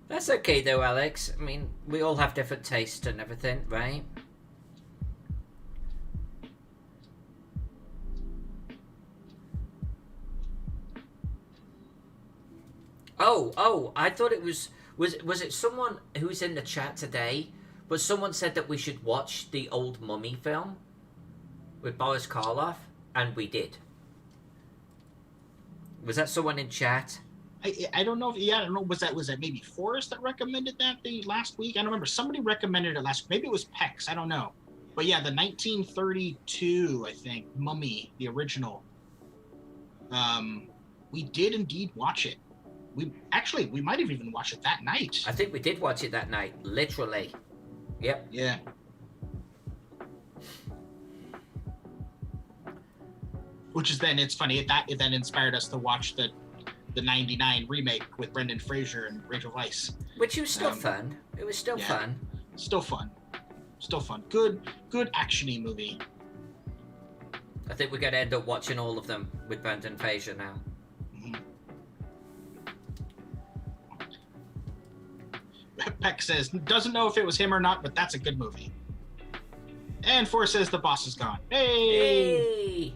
That's okay though, Alex. I mean, we all have different tastes and everything, right? Oh, I thought it was it someone who's in the chat today? But someone said that we should watch the old Mummy film with Boris Karloff, and we did. Was that someone in chat? I don't know. I don't know. Was that maybe Forrest that recommended that the last week? I don't remember. Somebody recommended it last week. Maybe it was Pex. I don't know. But yeah, the 1932, I think, Mummy, the original. We did indeed watch it. We might have even watched it that night. I think we did watch it that night, literally. Yep. Yeah. Which is then, it's funny, it then inspired us to watch the 99 remake with Brendan Fraser and Rachel Weisz. Which was still fun. It was still fun. Still fun. Good action-y movie. I think we're going to end up watching all of them with Brendan Fraser now. Mm-hmm. Peck says, doesn't know if it was him or not, but that's a good movie. And Forrest says the boss is gone. Hey!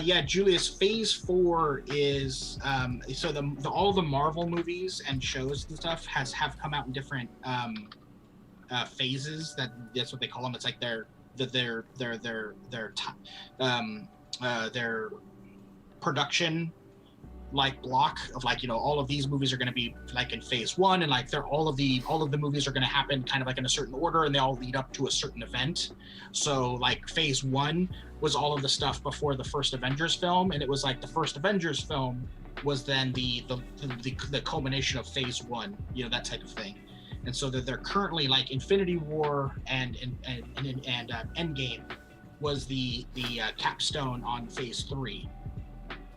Yeah, Julius, Phase 4 is so all the Marvel movies and shows and stuff have come out in different phases. That's what they call them. It's like their production block of all of these movies are going to be in Phase 1, and all of the movies are going to happen kind of in a certain order, and they all lead up to a certain event. So Phase 1 was all of the stuff before the first Avengers film, and it was the first Avengers film was then the culmination of Phase 1, that type of thing. And so that they're currently Infinity War and Endgame was the capstone on Phase 3.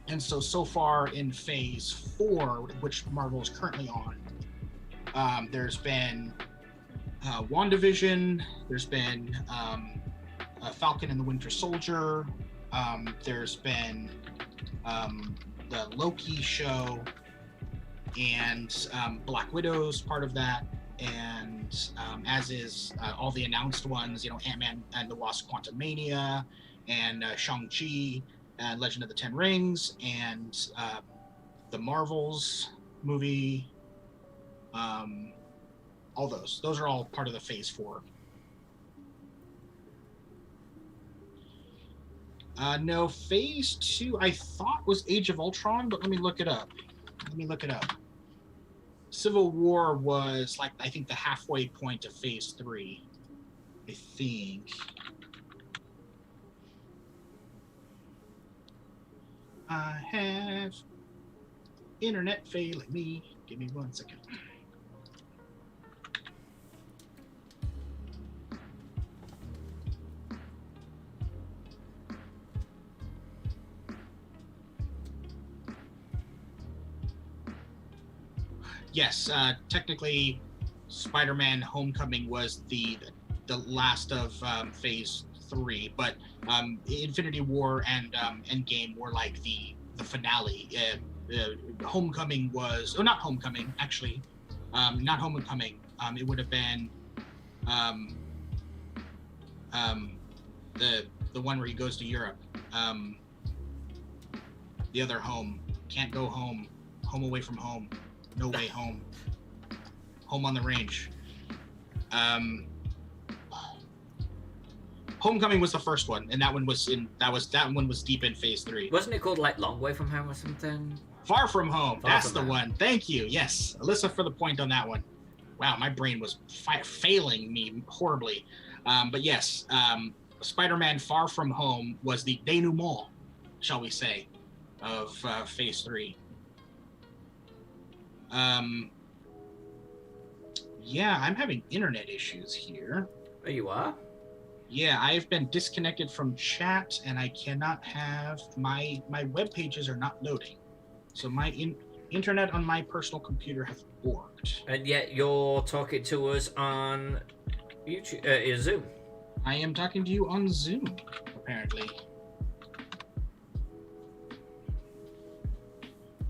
And so far in Phase 4, which Marvel is currently on, there's been WandaVision, there's been Falcon and the Winter Soldier, there's been the Loki show, and Black Widow's part of that, and as is all the announced ones, Ant-Man and the Wasp: Quantumania, and Shang-Chi, and Legend of the Ten Rings, and the Marvels movie. All those are all part of the Phase 4. No, Phase 2 I thought was Age of Ultron, but let me look it up. Civil War was I think the halfway point of Phase 3. I think. I have internet failing me. Give me 1 second. Yes, technically, Spider-Man: Homecoming was the last of Phase 3, but Infinity War and Endgame were the finale. Homecoming was not Homecoming actually, not Homecoming. It would have been the one where he goes to Europe. The other home, can't go home, home away from home. No Way Home. Home on the Range. Homecoming was the first one, and that one was deep in Phase 3. Wasn't it called Long Way from Home or something? Far From Home. That's the one. Thank you. Yes, Alyssa for the point on that one. Wow, my brain was failing me horribly. But yes, Spider-Man: Far From Home was the denouement, shall we say, of Phase 3. Yeah, I'm having internet issues here. Oh, you are? Yeah, I've been disconnected from chat, and I cannot have my web pages are not loading. So my internet on my personal computer has borked. And yet you're talking to us on YouTube, Zoom. I am talking to you on Zoom, apparently.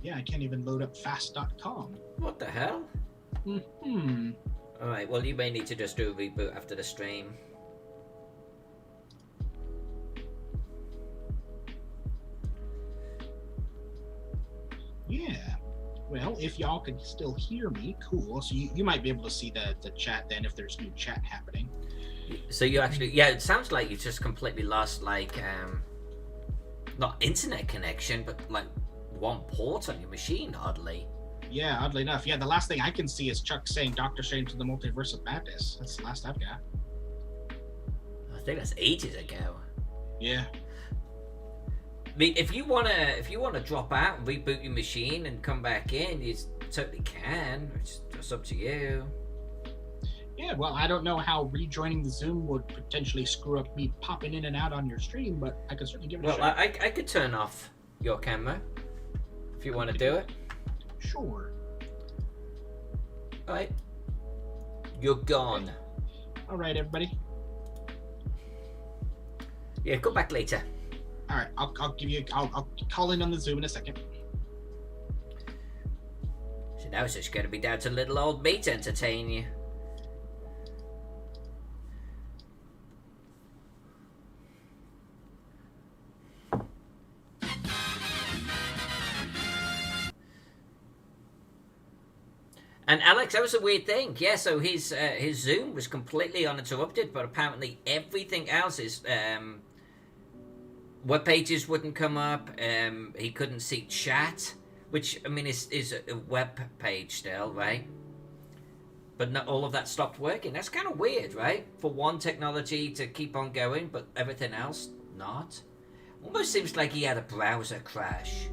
Yeah, I can't even load up fast.com. What the hell? Alright, well, you may need to just do a reboot after the stream. Yeah. Well, if y'all can still hear me, cool. So you might be able to see the chat then if there's new chat happening. So you actually, yeah, it sounds like you just completely lost, like, not internet connection, but like one port on your machine, oddly. Yeah, oddly enough. Yeah, the last thing I can see is Chuck saying Doctor Strange to the Multiverse of Madness. That's the last I've got. I think that's ages ago. Yeah. I mean, if you wanna drop out and reboot your machine and come back in, you totally can. It's just up to you. Yeah, well, I don't know how rejoining the Zoom would potentially screw up me popping in and out on your stream, but I could certainly give it a shot. Well, I could turn off your camera if you want to do it. Sure. All right. You're gone. All right, everybody. Yeah, come back later. All right, I'll give you. I'll call in on the Zoom in a second. So now it's just going to be down to little old me to entertain you. And Alex, that was a weird thing. Yeah, so his Zoom was completely uninterrupted, but apparently everything else is web pages wouldn't come up. He couldn't see chat, which I mean is a web page still, right? But not all of that stopped working. That's kind of weird, right? For one technology to keep on going, but everything else not. Almost seems like he had a browser crash.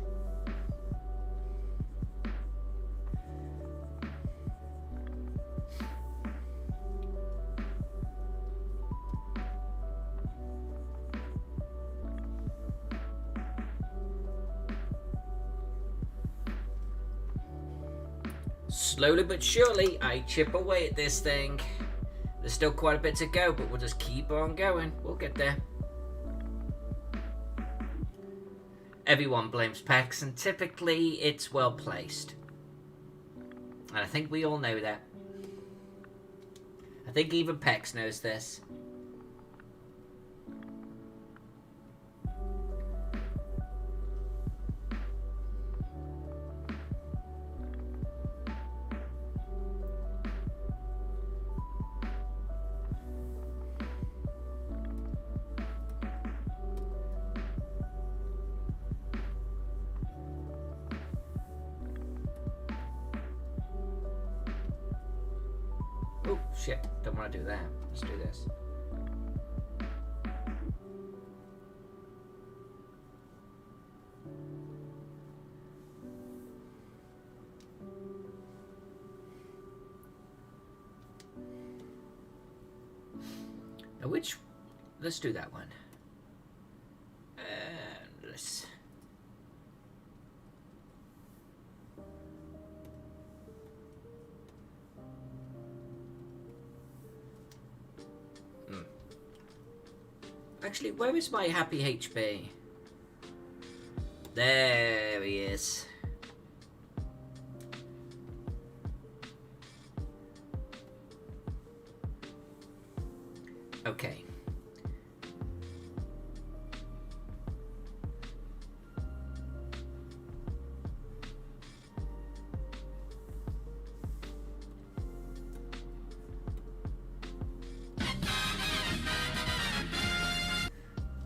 Slowly but surely, I chip away at this thing. There's still quite a bit to go, but we'll just keep on going. We'll get there. Everyone blames PEX, and typically it's well placed. And I think we all know that. I think even PEX knows this. Oh, shit. Don't want to do that. Let's do this. Now, which... Let's do that one. And let's... Actually, where is my happy HB? There he is. Okay.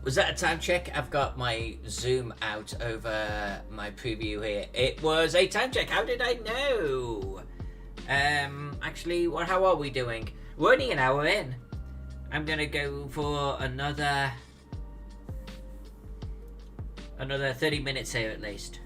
Was that a time check? I've got my zoom out over my preview here. It was a time check. How did I know? Actually, how are we doing? We're only an hour in. I'm gonna go for another 30 minutes here at least.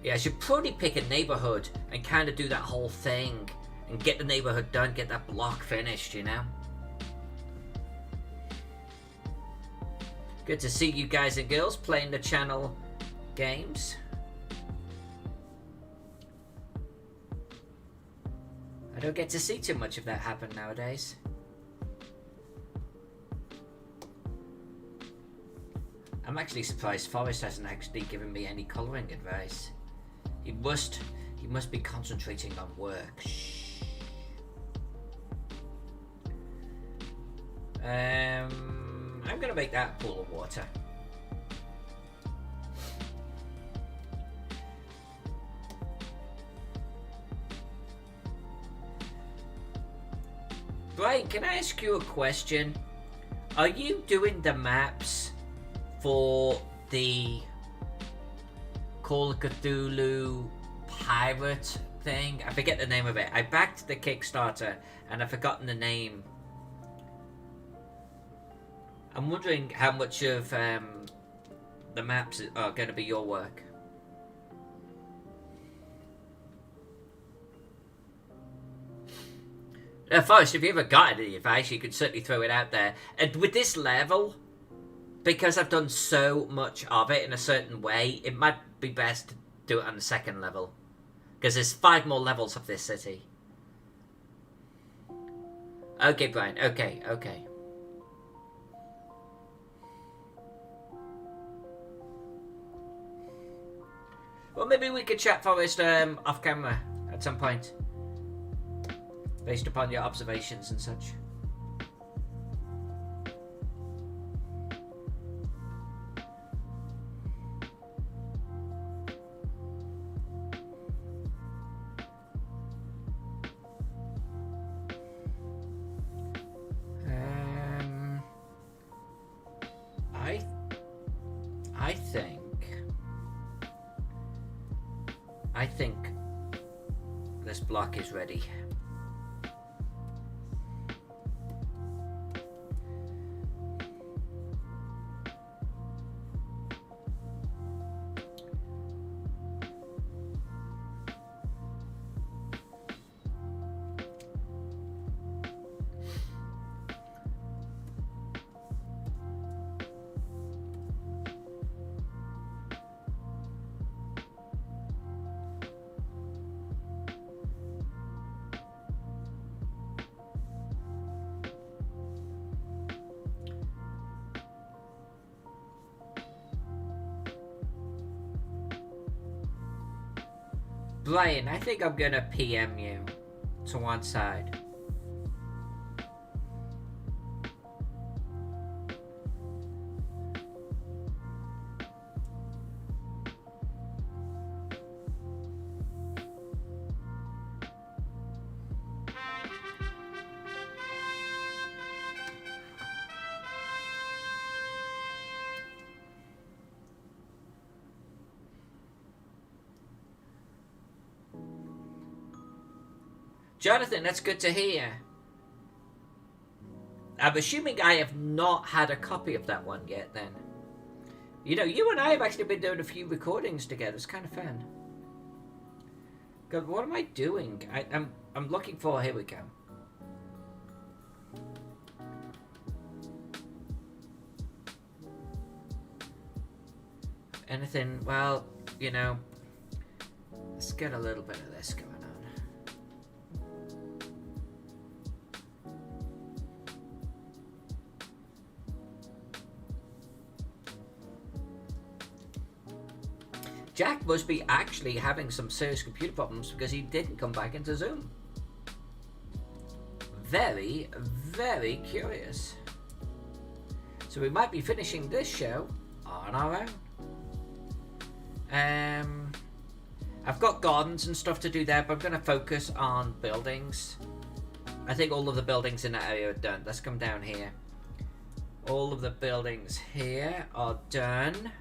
Yeah, I should probably pick a neighborhood and kind of do that whole thing and get the neighborhood done, get that block finished, you know? Good to see you guys and girls playing the channel games. I don't get to see too much of that happen nowadays. I'm actually surprised Forrest hasn't actually given me any colouring advice. He must be concentrating on work. Shh. I'm gonna make that a pool of water. Brian, can I ask you a question? Are you doing the maps for the Call of Cthulhu pirate thing? I forget the name of it. I backed the Kickstarter and I've forgotten the name. I'm wondering how much of the maps are going to be your work. Forrest, if you ever got any advice, you could certainly throw it out there. And with this level, because I've done so much of it in a certain way, it might be best to do it on the second level. Because there's 5 more levels of this city. Okay, Brian. Okay. Well, maybe we could chat, Forrest, off camera at some point. Based upon your observations and such. I think this block is ready. Brian, I think I'm gonna PM you to one side. Jonathan, that's good to hear. I'm assuming I have not had a copy of that one yet then. You know, you and I have actually been doing a few recordings together. It's kind of fun. God, what am I doing? I'm looking for... Here we go. Anything... Well, you know... Let's get a little bit of this going on. Jack must be actually having some serious computer problems because he didn't come back into Zoom. Very, very curious. So we might be finishing this show on our own. I've got gardens and stuff to do there, but I'm going to focus on buildings. I think all of the buildings in that area are done. Let's come down here. All of the buildings here are done.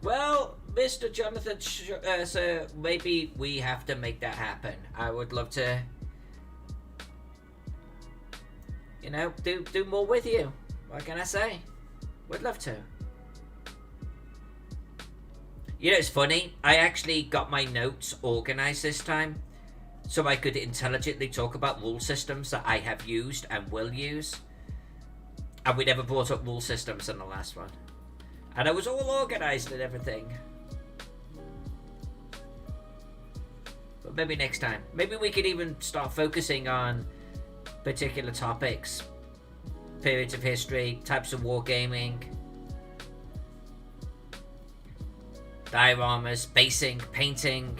Well, Mr. Jonathan, so maybe we have to make that happen. I would love to, you know, do more with you. What can I say? Would love to. You know, it's funny. I actually got my notes organized this time so I could intelligently talk about rule systems that I have used and will use. And we never brought up rule systems in the last one. And I was all organized and everything. But maybe next time. Maybe we could even start focusing on particular topics. Periods of history, types of wargaming, dioramas, basing, painting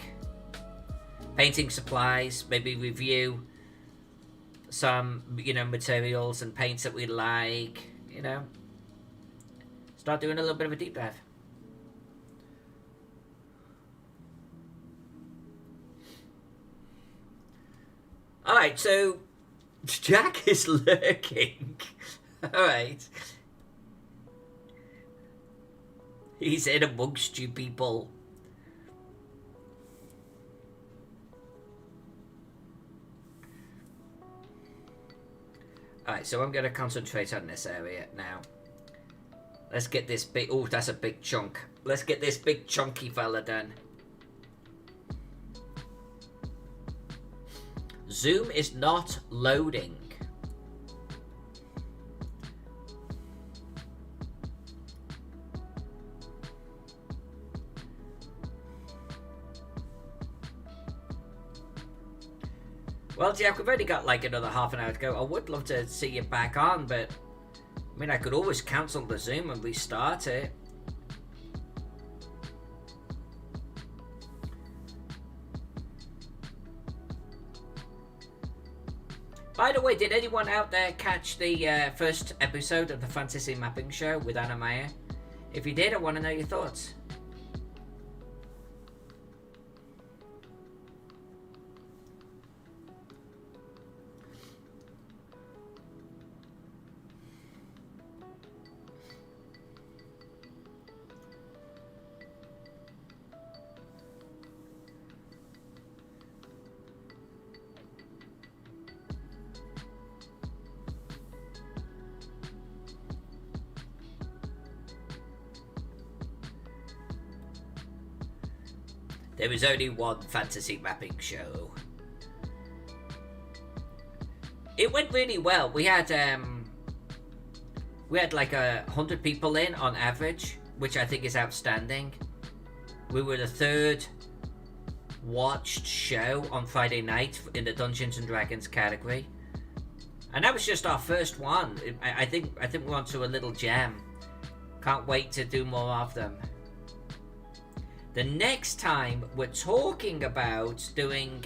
supplies, maybe review some, materials and paints that we like, Start doing a little bit of a deep dive. Alright, so Jack is lurking. Alright. He's in amongst you people. Alright, so I'm going to concentrate on this area now. Let's get this big... Oh, that's a big chunk. Let's get this big chunky fella done. Zoom is not loading. Well, Jack, we've only got like another half an hour to go. I would love to see you back on, but I mean, I could always cancel the Zoom and restart it. By the way, did anyone out there catch the first episode of the Fantasy Mapping Show with Anna Maya? If you did, I want to know your thoughts. There was only one fantasy mapping show. It went really well. We had like 100 people in on average, which I think is outstanding. We were the third watched show on Friday night in the Dungeons and Dragons category, and that was just our first one. I think we're onto a little gem. Can't wait to do more of them. The next time we're talking about doing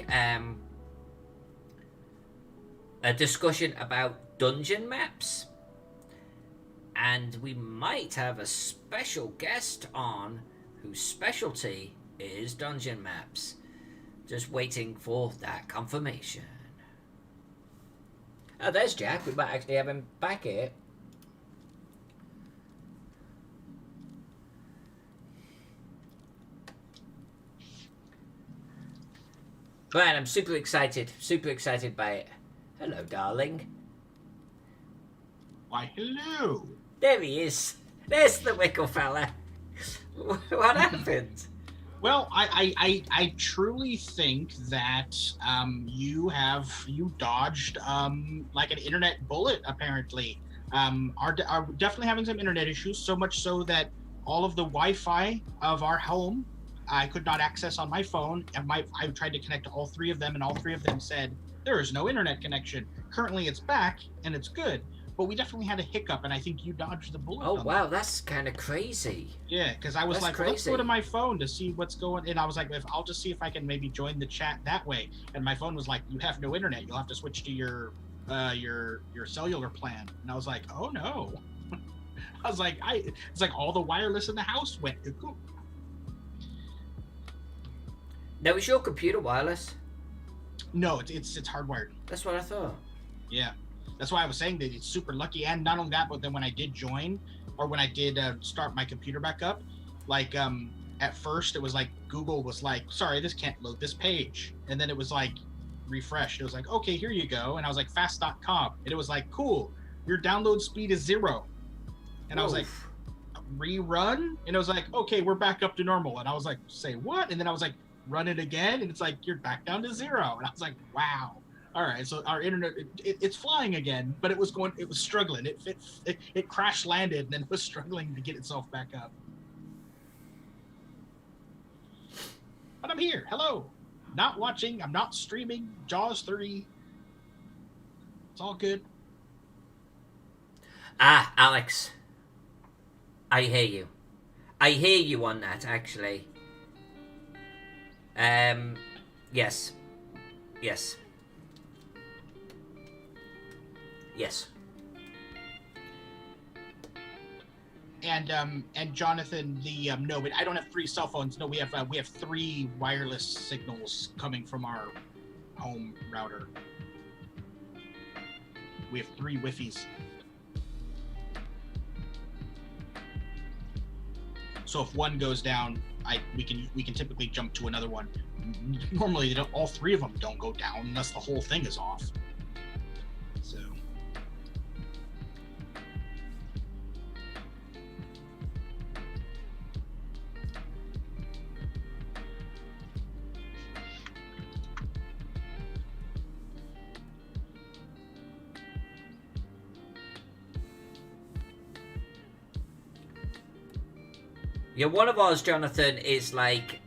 a discussion about dungeon maps, and we might have a special guest on whose specialty is dungeon maps. Just waiting for that confirmation. Oh, there's Jack. We might actually have him back here. Right, I'm super excited by it. Hello, darling. Why, hello. There he is. There's the Wickle fella. What happened? Well, I truly think that you dodged like an internet bullet. Apparently, are definitely having some internet issues. So much so that all of the Wi-Fi of our home I could not access on my phone, and I tried to connect to all three of them, and all three of them said there is no internet connection. Currently, it's back and it's good. But we definitely had a hiccup, and I think you dodged the bullet. Oh, wow, that's kind of crazy. Yeah, because I was well, let's go to my phone to see what's going on. And I was like, I'll just see if I can maybe join the chat that way. And my phone was like, you have no internet. You'll have to switch to your cellular plan. And I was like, oh, no. I was like, it's like all the wireless in the house went. Now, is your computer wireless? No, it's hardwired. That's what I thought. Yeah. That's why I was saying that it's super lucky. And not only that, but then when I did join, or when I did start my computer back up, like at first it was like Google was like, sorry, this can't load this page. And then it was like refreshed. It was like, okay, here you go. And I was like, fast.com. And it was like, cool, your download speed is 0. And I was like, rerun? And it was like, okay, we're back up to normal. And I was like, say what? And then I was like, run it again? And it's like, you're back down to 0. And I was like, wow. All right, so our internet, it's flying again, but it was struggling. It crash landed and then was struggling to get itself back up. But I'm here. Hello. Not watching. I'm not streaming. Jaws 3. It's all good. Alex. I hear you. I hear you on that, actually. Yes. Yes. Yes. And Jonathan, no, but I don't have 3 cell phones. No, we have 3 wireless signals coming from our home router. We have 3 Wi-Fis. So if one goes down, we can typically jump to another one. Normally, all 3 of them don't go down unless the whole thing is off. So. Yeah, one of ours, Jonathan, is like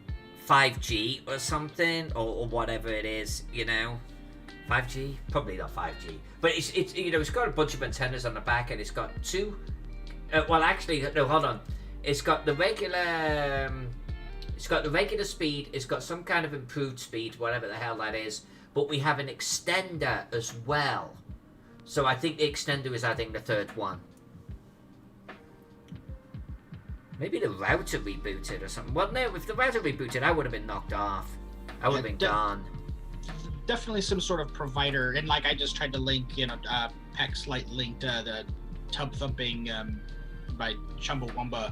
5G or something, or whatever it is, 5G? Probably not 5G. But it's got a bunch of antennas on the back, and it's got 2... well, actually, no, hold on. It's got the regular... speed, it's got some kind of improved speed, whatever the hell that is, but we have an extender as well. So I think the extender is, the 3rd one. Maybe the router rebooted or something. Well, no, if the router rebooted, I would have been knocked off. I would have been gone. Definitely some sort of provider. And like I just tried to link, Pex linked the Tub Thumping by Chumbawamba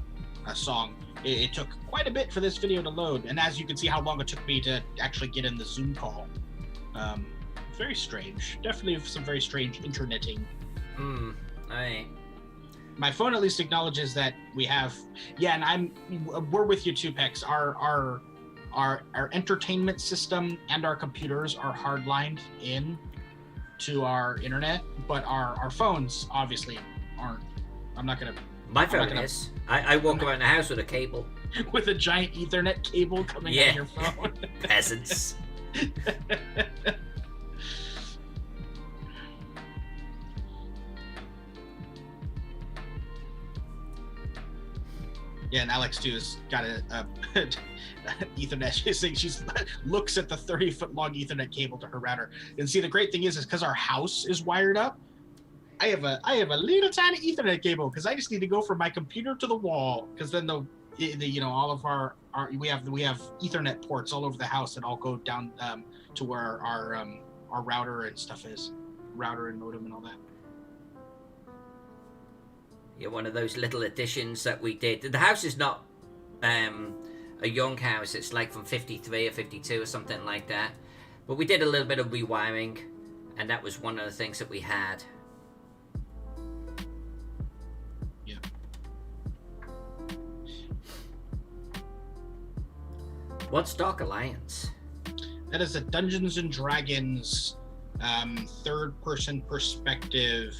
song. It took quite a bit for this video to load. And as you can see how long it took me to actually get in the Zoom call. Very strange. Definitely some very strange interneting. Alright. My phone at least acknowledges that we have, and we're with you too, Pex. Our entertainment system and our computers are hardlined in to our internet, but our phones obviously aren't. I'm not gonna. My phone is. I walk around the house with a cable. With a giant Ethernet cable coming out of your phone. Peasants. Yeah, and Alex too has got a Ethernet. She looks at the 30-foot long Ethernet cable to her router. And see, the great thing is because our house is wired up, I have a little tiny Ethernet cable because I just need to go from my computer to the wall. Because then all of our we have Ethernet ports all over the house that all go down to where our router and stuff is, router and modem and all that. Yeah, one of those little additions that we did. The house is not a young house. It's like from 53 or 52 or something like that. But we did a little bit of rewiring, and that was one of the things that we had. Yeah. What's Dark Alliance? That is a Dungeons and Dragons third-person perspective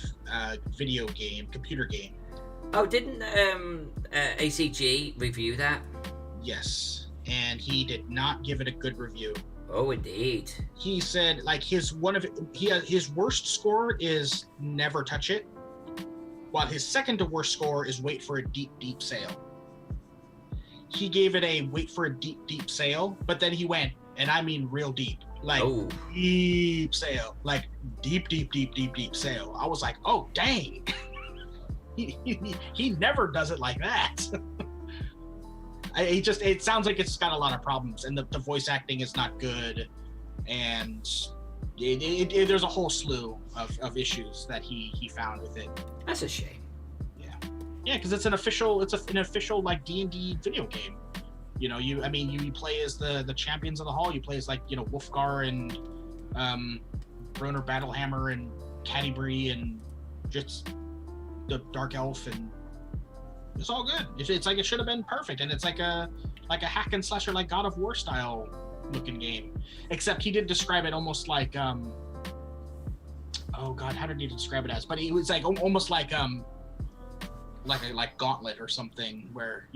video game, computer game. Oh, didn't ACG review that? Yes, and he did not give it a good review. Oh, indeed. He said like his worst score is never touch it, while his second to worst score is wait for a deep sail. He gave it a wait for a deep sail, but then he went, and I mean real deep, like deep sail, like deep sail. I was like, oh dang. He never does it like that. It sounds like it's got a lot of problems, and the voice acting is not good, and there's a whole slew of issues that he found with it. That's a shame. Yeah, because it's an official like D&D video game. You play as the champions of the hall. You play as Wolfgar and Broner Battlehammer and Catti-Brie and just the Dark Elf and It's all good. It's like it should have been perfect, and it's like a hack and slasher, like God of War style looking game. Except he did describe it almost like oh god, how did he describe it as? But it was like almost like Gauntlet or something, where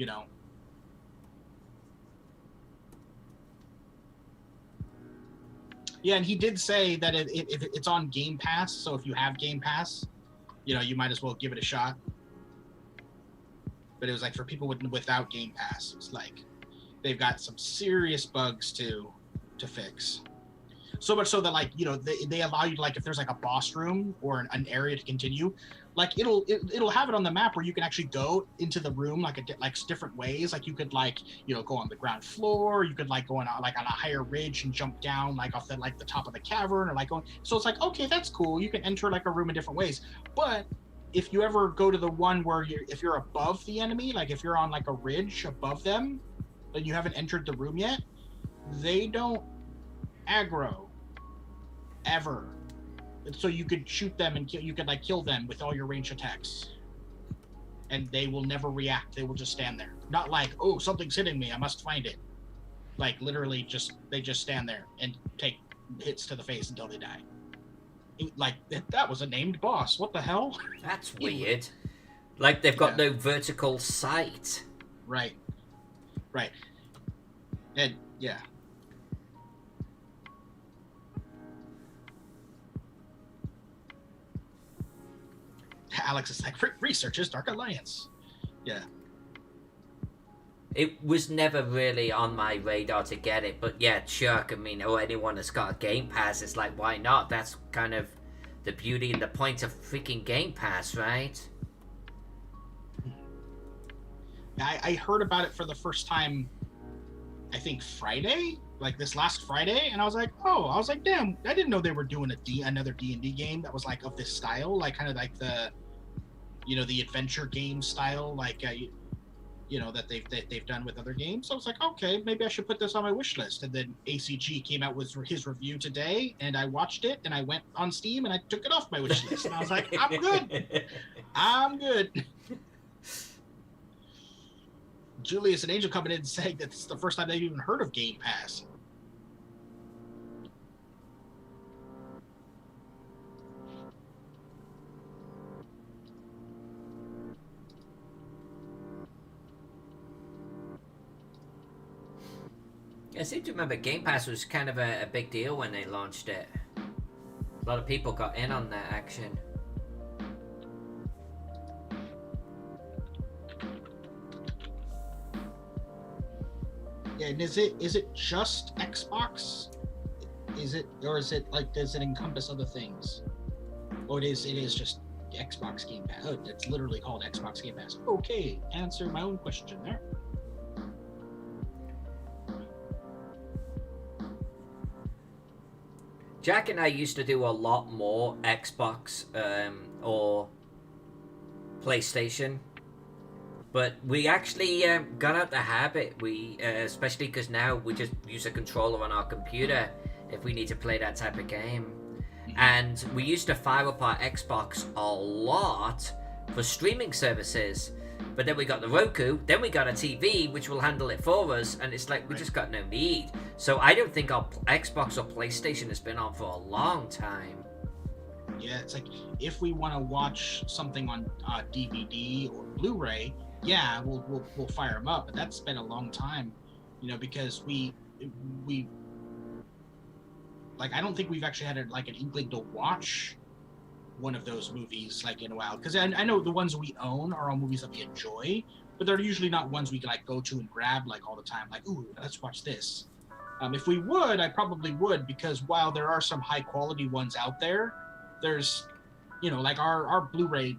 Yeah, and he did say that if it's on Game Pass, so if you have Game Pass, you might as well give it a shot. But it was like for people without Game Pass, it's like they've got some serious bugs to fix. So much so that like they allow you to, like, if there's like a boss room or an area to continue, like it'll have it on the map where you can actually go into the room like different ways. Like you could go on the ground floor, you could go on a higher ridge and jump down like off the top of the cavern, or so it's like, okay, that's cool, you can enter like a room in different ways. But if you ever go to the one where if you're above the enemy, like if you're on like a ridge above them and you haven't entered the room yet, they don't aggro ever. So you could shoot them and you could kill them with all your range attacks, and they will never react. They will just stand there, not like, oh, something's hitting me, I must find it. Like literally they just stand there and take hits to the face until they die. That was a named boss. What the hell? That's weird. Like they've got no vertical sight. Right. And yeah. Alex is like, researchers, Dark Alliance. Yeah. It was never really on my radar to get it, but yeah, Chuck, I mean, or anyone that's got a Game Pass, it's like, why not? That's kind of the beauty and the point of freaking Game Pass, right? I heard about it for the first time, I think Friday, like this last Friday, and I was like, damn, I didn't know they were doing another D&D game that was like of this style, like kind of like the the adventure game style, like that they've done with other games. So I was like, okay, maybe I should put this on my wish list. And then ACG came out with his review today, and I watched it, and I went on Steam and I took it off my wish list, and I was like, I'm good. Julius and Angel coming in and saying that this is the first time they've even heard of Game Pass. I seem to remember Game Pass was kind of a big deal when they launched it. A lot of people got in on that action. Yeah, and is it just Xbox? Is it like, does it encompass other things? Oh, it is just Xbox Game Pass. Oh, it's literally called Xbox Game Pass. Okay, answer my own question there. Jack and I used to do a lot more Xbox or PlayStation, but we actually got out the habit. We especially because now we just use a controller on our computer if we need to play that type of game. And we used to fire up our Xbox a lot for streaming services. But then we got the Roku, then we got a TV which will handle it for us, and it's like we just got no need. So I don't think our Xbox or PlayStation has been on for a long time. Yeah, it's like if we want to watch something on DVD or Blu-ray, yeah, we'll fire them up. But that's been a long time, because we like, I don't think we've actually had an inkling to watch one of those movies in a while, because I know the ones we own are all movies that we enjoy, but they're usually not ones we can go to and grab all the time, ooh, let's watch this. If we would, I probably would, because while there are some high quality ones out there, there's our Blu-ray,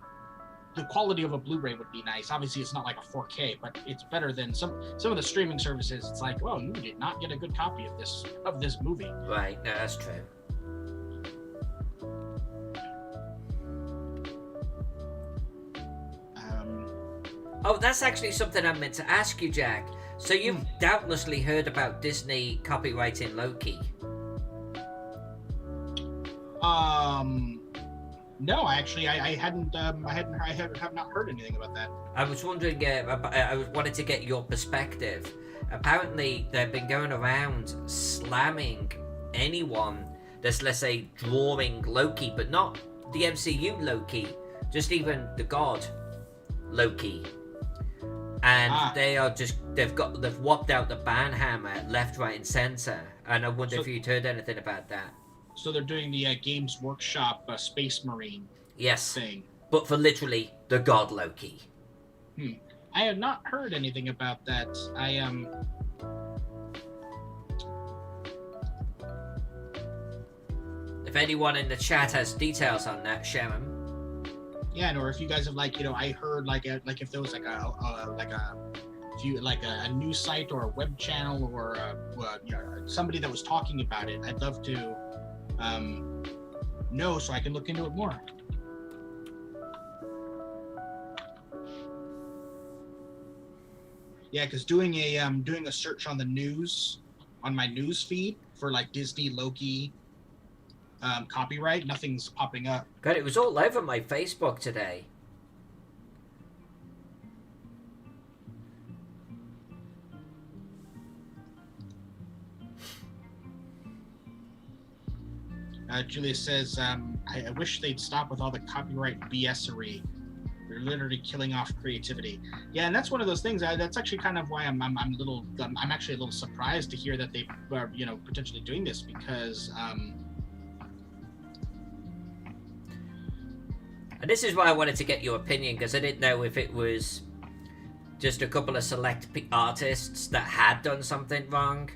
the quality of a Blu-ray would be nice. Obviously it's not like a 4K, but it's better than some of the streaming services. It's like, well, you did not get a good copy of this movie. Right, no, that's true. Oh, that's actually something I meant to ask you, Jack. So you've doubtlessly heard about Disney copyrighting Loki. No, actually, I hadn't. I have not heard anything about that. I was wondering. I wanted to get your perspective. Apparently, they've been going around slamming anyone that's, let's say, drawing Loki, but not the MCU Loki, just even the God Loki. And they've whopped out the banhammer left, right, and center. And I wonder if you'd heard anything about that. So they're doing the Games Workshop Space Marine thing. But for literally the God Loki. I have not heard anything about that. If anyone in the chat has details on that, share them. Yeah, or if you guys have I heard if there was a news site or a web channel or somebody that was talking about it, I'd love to know so I can look into it more. Yeah, because doing a search on the news on my news feed for Disney Loki copyright, nothing's popping up. God, it was all over my Facebook today. Julia says, I wish they'd stop with all the copyright BS-ery. They're literally killing off creativity. Yeah, and that's one of those things. That's actually kind of why I'm actually a little surprised to hear that they are potentially doing this, because and this is why I wanted to get your opinion, because I didn't know if it was just a couple of select artists that had done something wrong.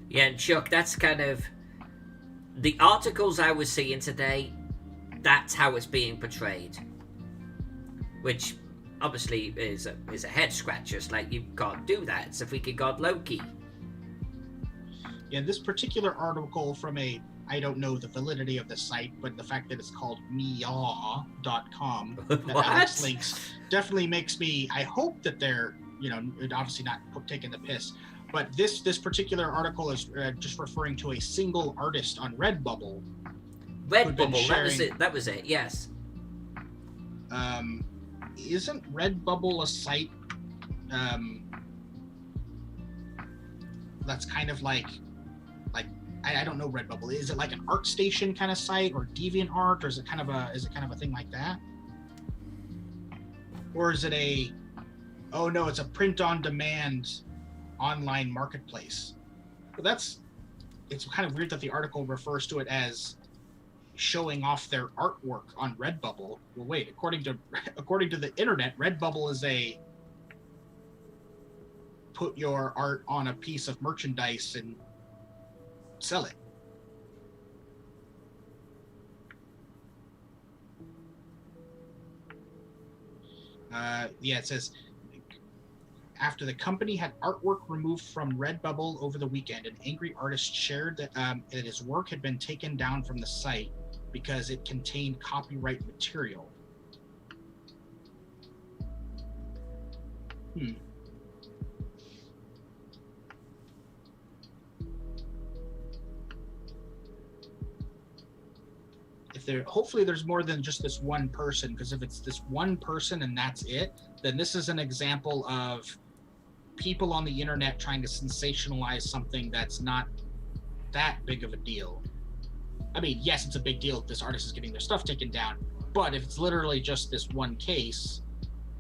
Yeah, and Chuck, that's kind of the articles I was seeing today. That's how it's being portrayed, which obviously is a head scratcher. It's like, you can't do that. It's a freaking God Loki. Yeah, this particular article from I don't know the validity of the site, but the fact that it's called meaw.com that Alex links definitely makes me. I hope that they're obviously not taking the piss. But this particular article is just referring to a single artist on Redbubble. Redbubble, that was it, yes. Isn't Redbubble a site that's kind of like I don't know Redbubble. Is it like an ArtStation kind of site or DeviantArt, or is it kind of a thing like that? Or is it it's a print on demand online marketplace? But it's kind of weird that the article refers to it as showing off their artwork on Redbubble. Well, wait, according to the internet, Redbubble is a put your art on a piece of merchandise and sell it. It says, after the company had artwork removed from Redbubble over the weekend, an angry artist shared that his work had been taken down from the site because it contained copyright material. Hopefully there's more than just this one person, because if it's this one person and that's it, then this is an example of people on the internet trying to sensationalize something that's not that big of a deal. I mean, yes, it's a big deal if this artist is getting their stuff taken down, but if it's literally just this one case,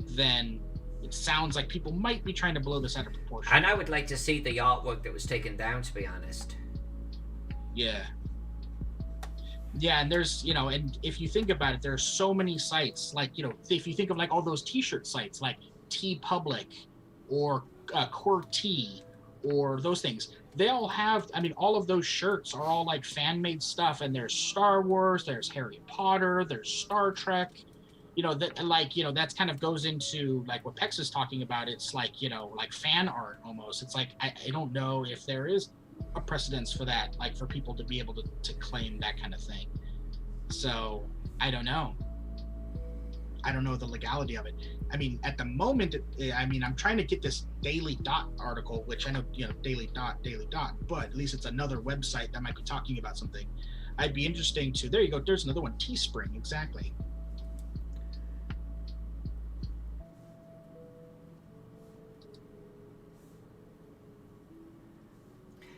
then it sounds like people might be trying to blow this out of proportion. And I would like to see the artwork that was taken down, to be honest. Yeah, and there's, and if you think about it, there are so many sites, if you think of all those t-shirt sites like TeePublic or Core T or those things, they all have, all of those shirts are all fan-made stuff, and there's Star Wars, there's Harry Potter, there's Star Trek, that's kind of goes into what Pex is talking about. It's fan art almost. It's I don't know if there is a precedence for that, for people to be able to claim that kind of thing. So I don't know. I don't know the legality of it. I mean, at the moment, I'm trying to get this Daily Dot article, which I know, Daily Dot, but at least it's another website that might be talking about something. I'd be interesting to. There you go. There's another one. Teespring, exactly.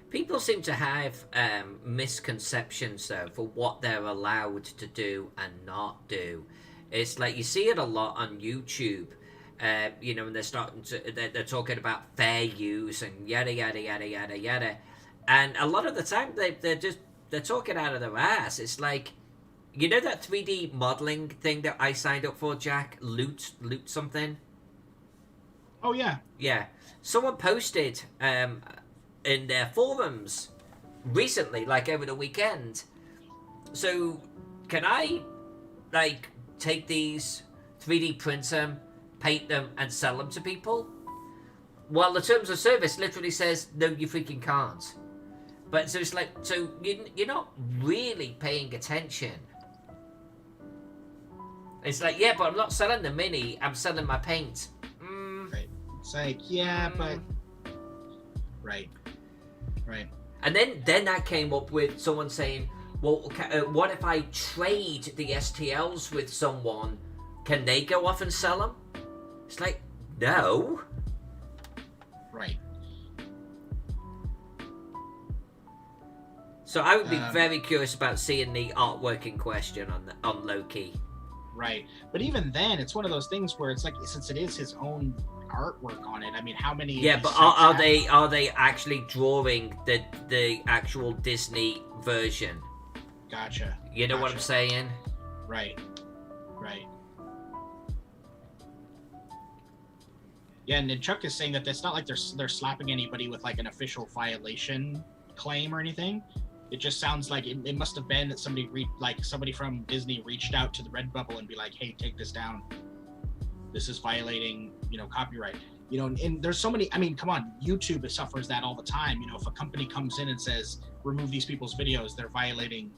People seem to have misconceptions, though, for what they're allowed to do and not do. It's like you see it a lot on YouTube, and they're they're talking about fair use and yada yada yada yada yada, and a lot of the time they're talking out of their ass. It's like, that 3D modeling thing that I signed up for, Jack, loot something. Oh yeah. Yeah, someone posted in their forums recently, like over the weekend. So, can I, take these 3D print them, paint them, and sell them to people? Well, the terms of service literally says, no, you freaking can't. But so it's like, so you're not really paying attention. It's like, yeah, but I'm not selling the mini, I'm selling my paint. Right. It's like, yeah, but... Right. And then that came up with someone saying, well, what if I trade the STLs with someone? Can they go off and sell them? It's like, no. Right. So I would be very curious about seeing the artwork in question on Loki. Right. But even then, it's one of those things where it's like, since it is his own artwork on it, I mean, how many... Yeah, but are they actually drawing the actual Disney version? Gotcha. You know what I'm saying? Right. Yeah, and then Chuck is saying that it's not like they're slapping anybody with like an official violation claim or anything. It just sounds like it must have been that somebody from Disney reached out to the Redbubble and be like, hey, take this down. This is violating, copyright. And there's so many, I mean, come on, YouTube suffers that all the time. If a company comes in and says, remove these people's videos, they're violating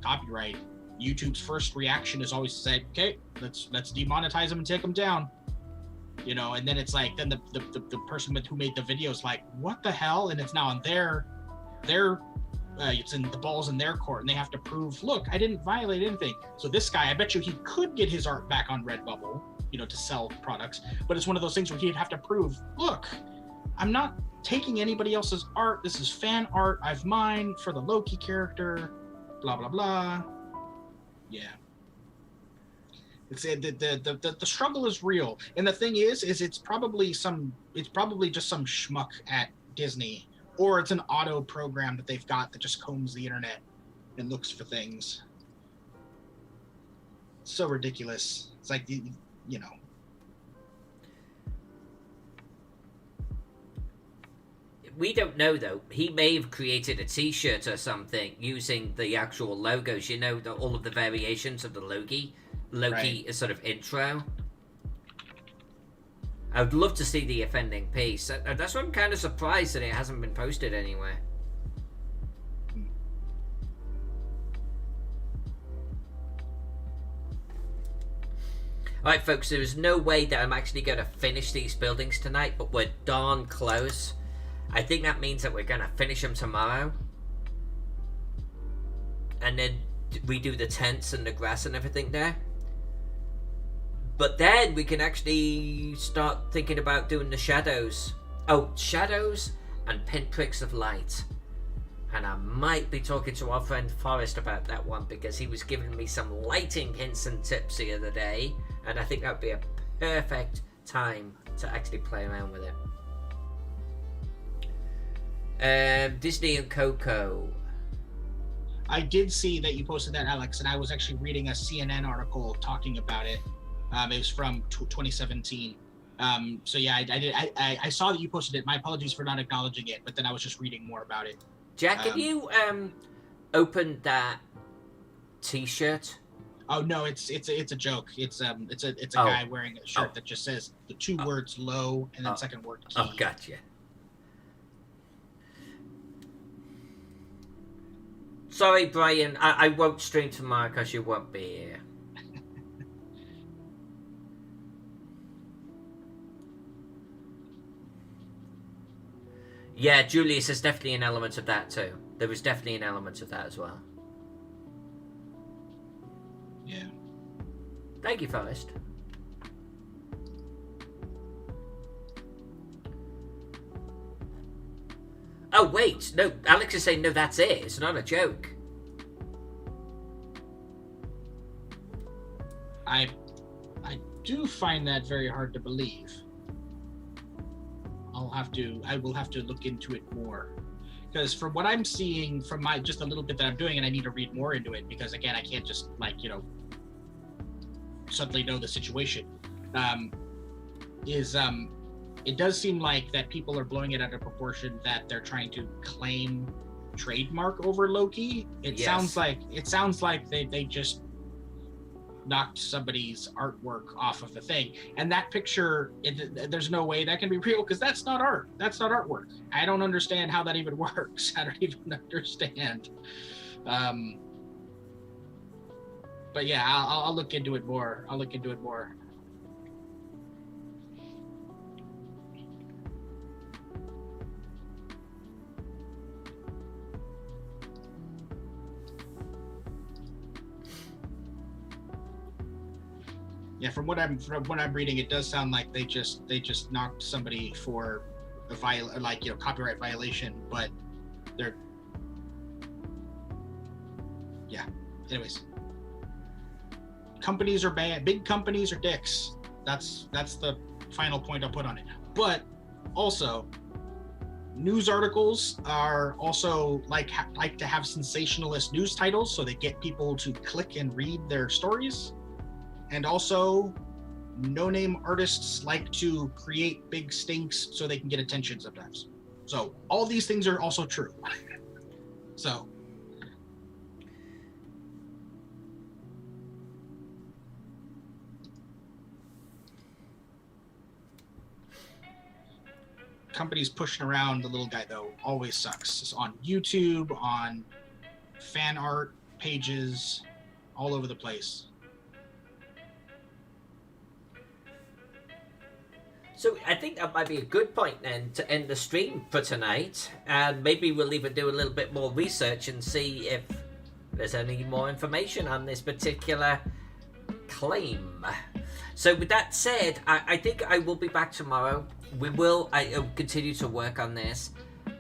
copyright. YouTube's first reaction is always to say, okay, let's demonetize them and take them down. And then it's like, then the person who made the video is like, what the hell? And it's now on it's in the ball's in their court, and they have to prove, look, I didn't violate anything. So this guy, I bet you he could get his art back on Redbubble, to sell products, but it's one of those things where he'd have to prove, look, I'm not taking anybody else's art. This is fan art. I've mine for the Loki character, blah, blah, blah. Yeah. It's the struggle is real. And the thing is it's probably just some schmuck at Disney, or it's an auto program that they've got that just combs the internet and looks for things. It's so ridiculous. It's like, We don't know, though. He may have created a t-shirt or something using the actual logos, all of the variations of the Loki right. Sort of intro. I would love to see the offending piece. That's why I'm kind of surprised that it hasn't been posted anywhere. Alright, folks, there is no way that I'm actually going to finish these buildings tonight, but we're darn close. I think that means that we're going to finish them tomorrow. And then redo the tents and the grass and everything there. But then we can actually start thinking about doing the shadows. Oh, shadows and pinpricks of light. And I might be talking to our friend Forrest about that one, because he was giving me some lighting hints and tips the other day. And I think that would be a perfect time to actually play around with it. Disney and Coco. I did see that you posted that, Alex, and I was actually reading a CNN article talking about it. It was from 2017. So yeah, I saw that you posted it. My apologies for not acknowledging it, but then I was just reading more about it. Jack, can you open that T-shirt? Oh no, it's a joke. It's a guy wearing a shirt that just says the two words "low" and then second word "key." Oh, gotcha. Sorry, Brian. I won't stream tomorrow because you won't be here. Yeah, Julius, is definitely an element of that too. There was definitely an element of that as well. Yeah. Thank you, Forrest. Oh, wait. No, Alex is saying, no, that's it. It's not a joke. I do find that very hard to believe. I will have to look into it more. Because from what I'm seeing from my just a little bit that I'm doing, and I need to read more into it because again I can't just suddenly know the situation. It does seem like that people are blowing it out of proportion, that they're trying to claim trademark over Loki. It sounds like they just knocked somebody's artwork off of the thing, and that picture, there's no way that can be real because that's not art. That's not artwork. I don't understand how that even works. I don't even understand. But yeah, I'll look into it more. Yeah, from what I'm reading, it does sound like they just knocked somebody for a copyright violation, but they're Anyways, companies are bad. Big companies are dicks. That's the final point I'll put on it. But also, news articles are also like to have sensationalist news titles, so they get people to click and read their stories. And also, no-name artists like to create big stinks so they can get attention sometimes. So all these things are also true. So companies pushing around the little guy, though, always sucks. It's on YouTube, on fan art pages, all over the place. So I think that might be a good point then to end the stream for tonight, and maybe we'll even do a little bit more research and see if there's any more information on this particular claim. So with that said, I think I will be back tomorrow. I will continue to work on this.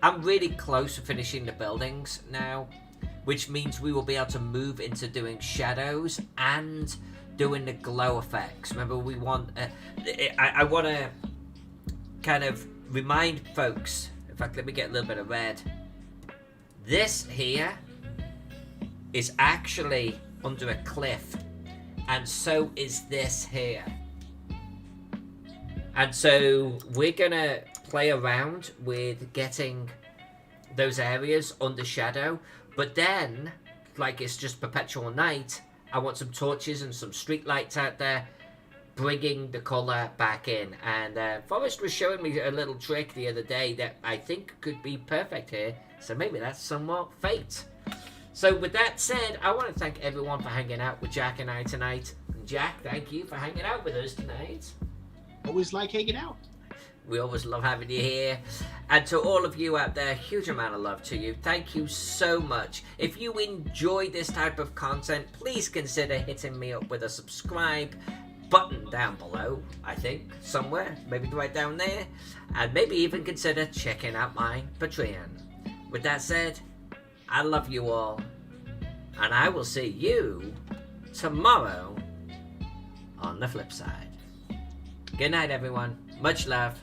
I'm really close to finishing the buildings now, which means we will be able to move into doing shadows and doing the glow effects. Remember, we want I want to kind of remind folks. In fact, let me get a little bit of red. This here is actually under a cliff, and so is this here. And so we're gonna play around with getting those areas under shadow, but then, like it's just perpetual night, I want some torches and some street lights out there, bringing the colour back in. And Forrest was showing me a little trick the other day that I think could be perfect here, so maybe that's somewhat fate. So with that said, I want to thank everyone for hanging out with Jack and I tonight. And Jack, thank you for hanging out with us tonight. Always like hanging out. We always love having you here. And to all of you out there, huge amount of love to you. Thank you so much. If you enjoy this type of content, please consider hitting me up with a subscribe button down below, I think, somewhere, maybe right down there. And maybe even consider checking out my Patreon. With that said, I love you all. And I will see you tomorrow on the flip side. Good night, everyone. Much love.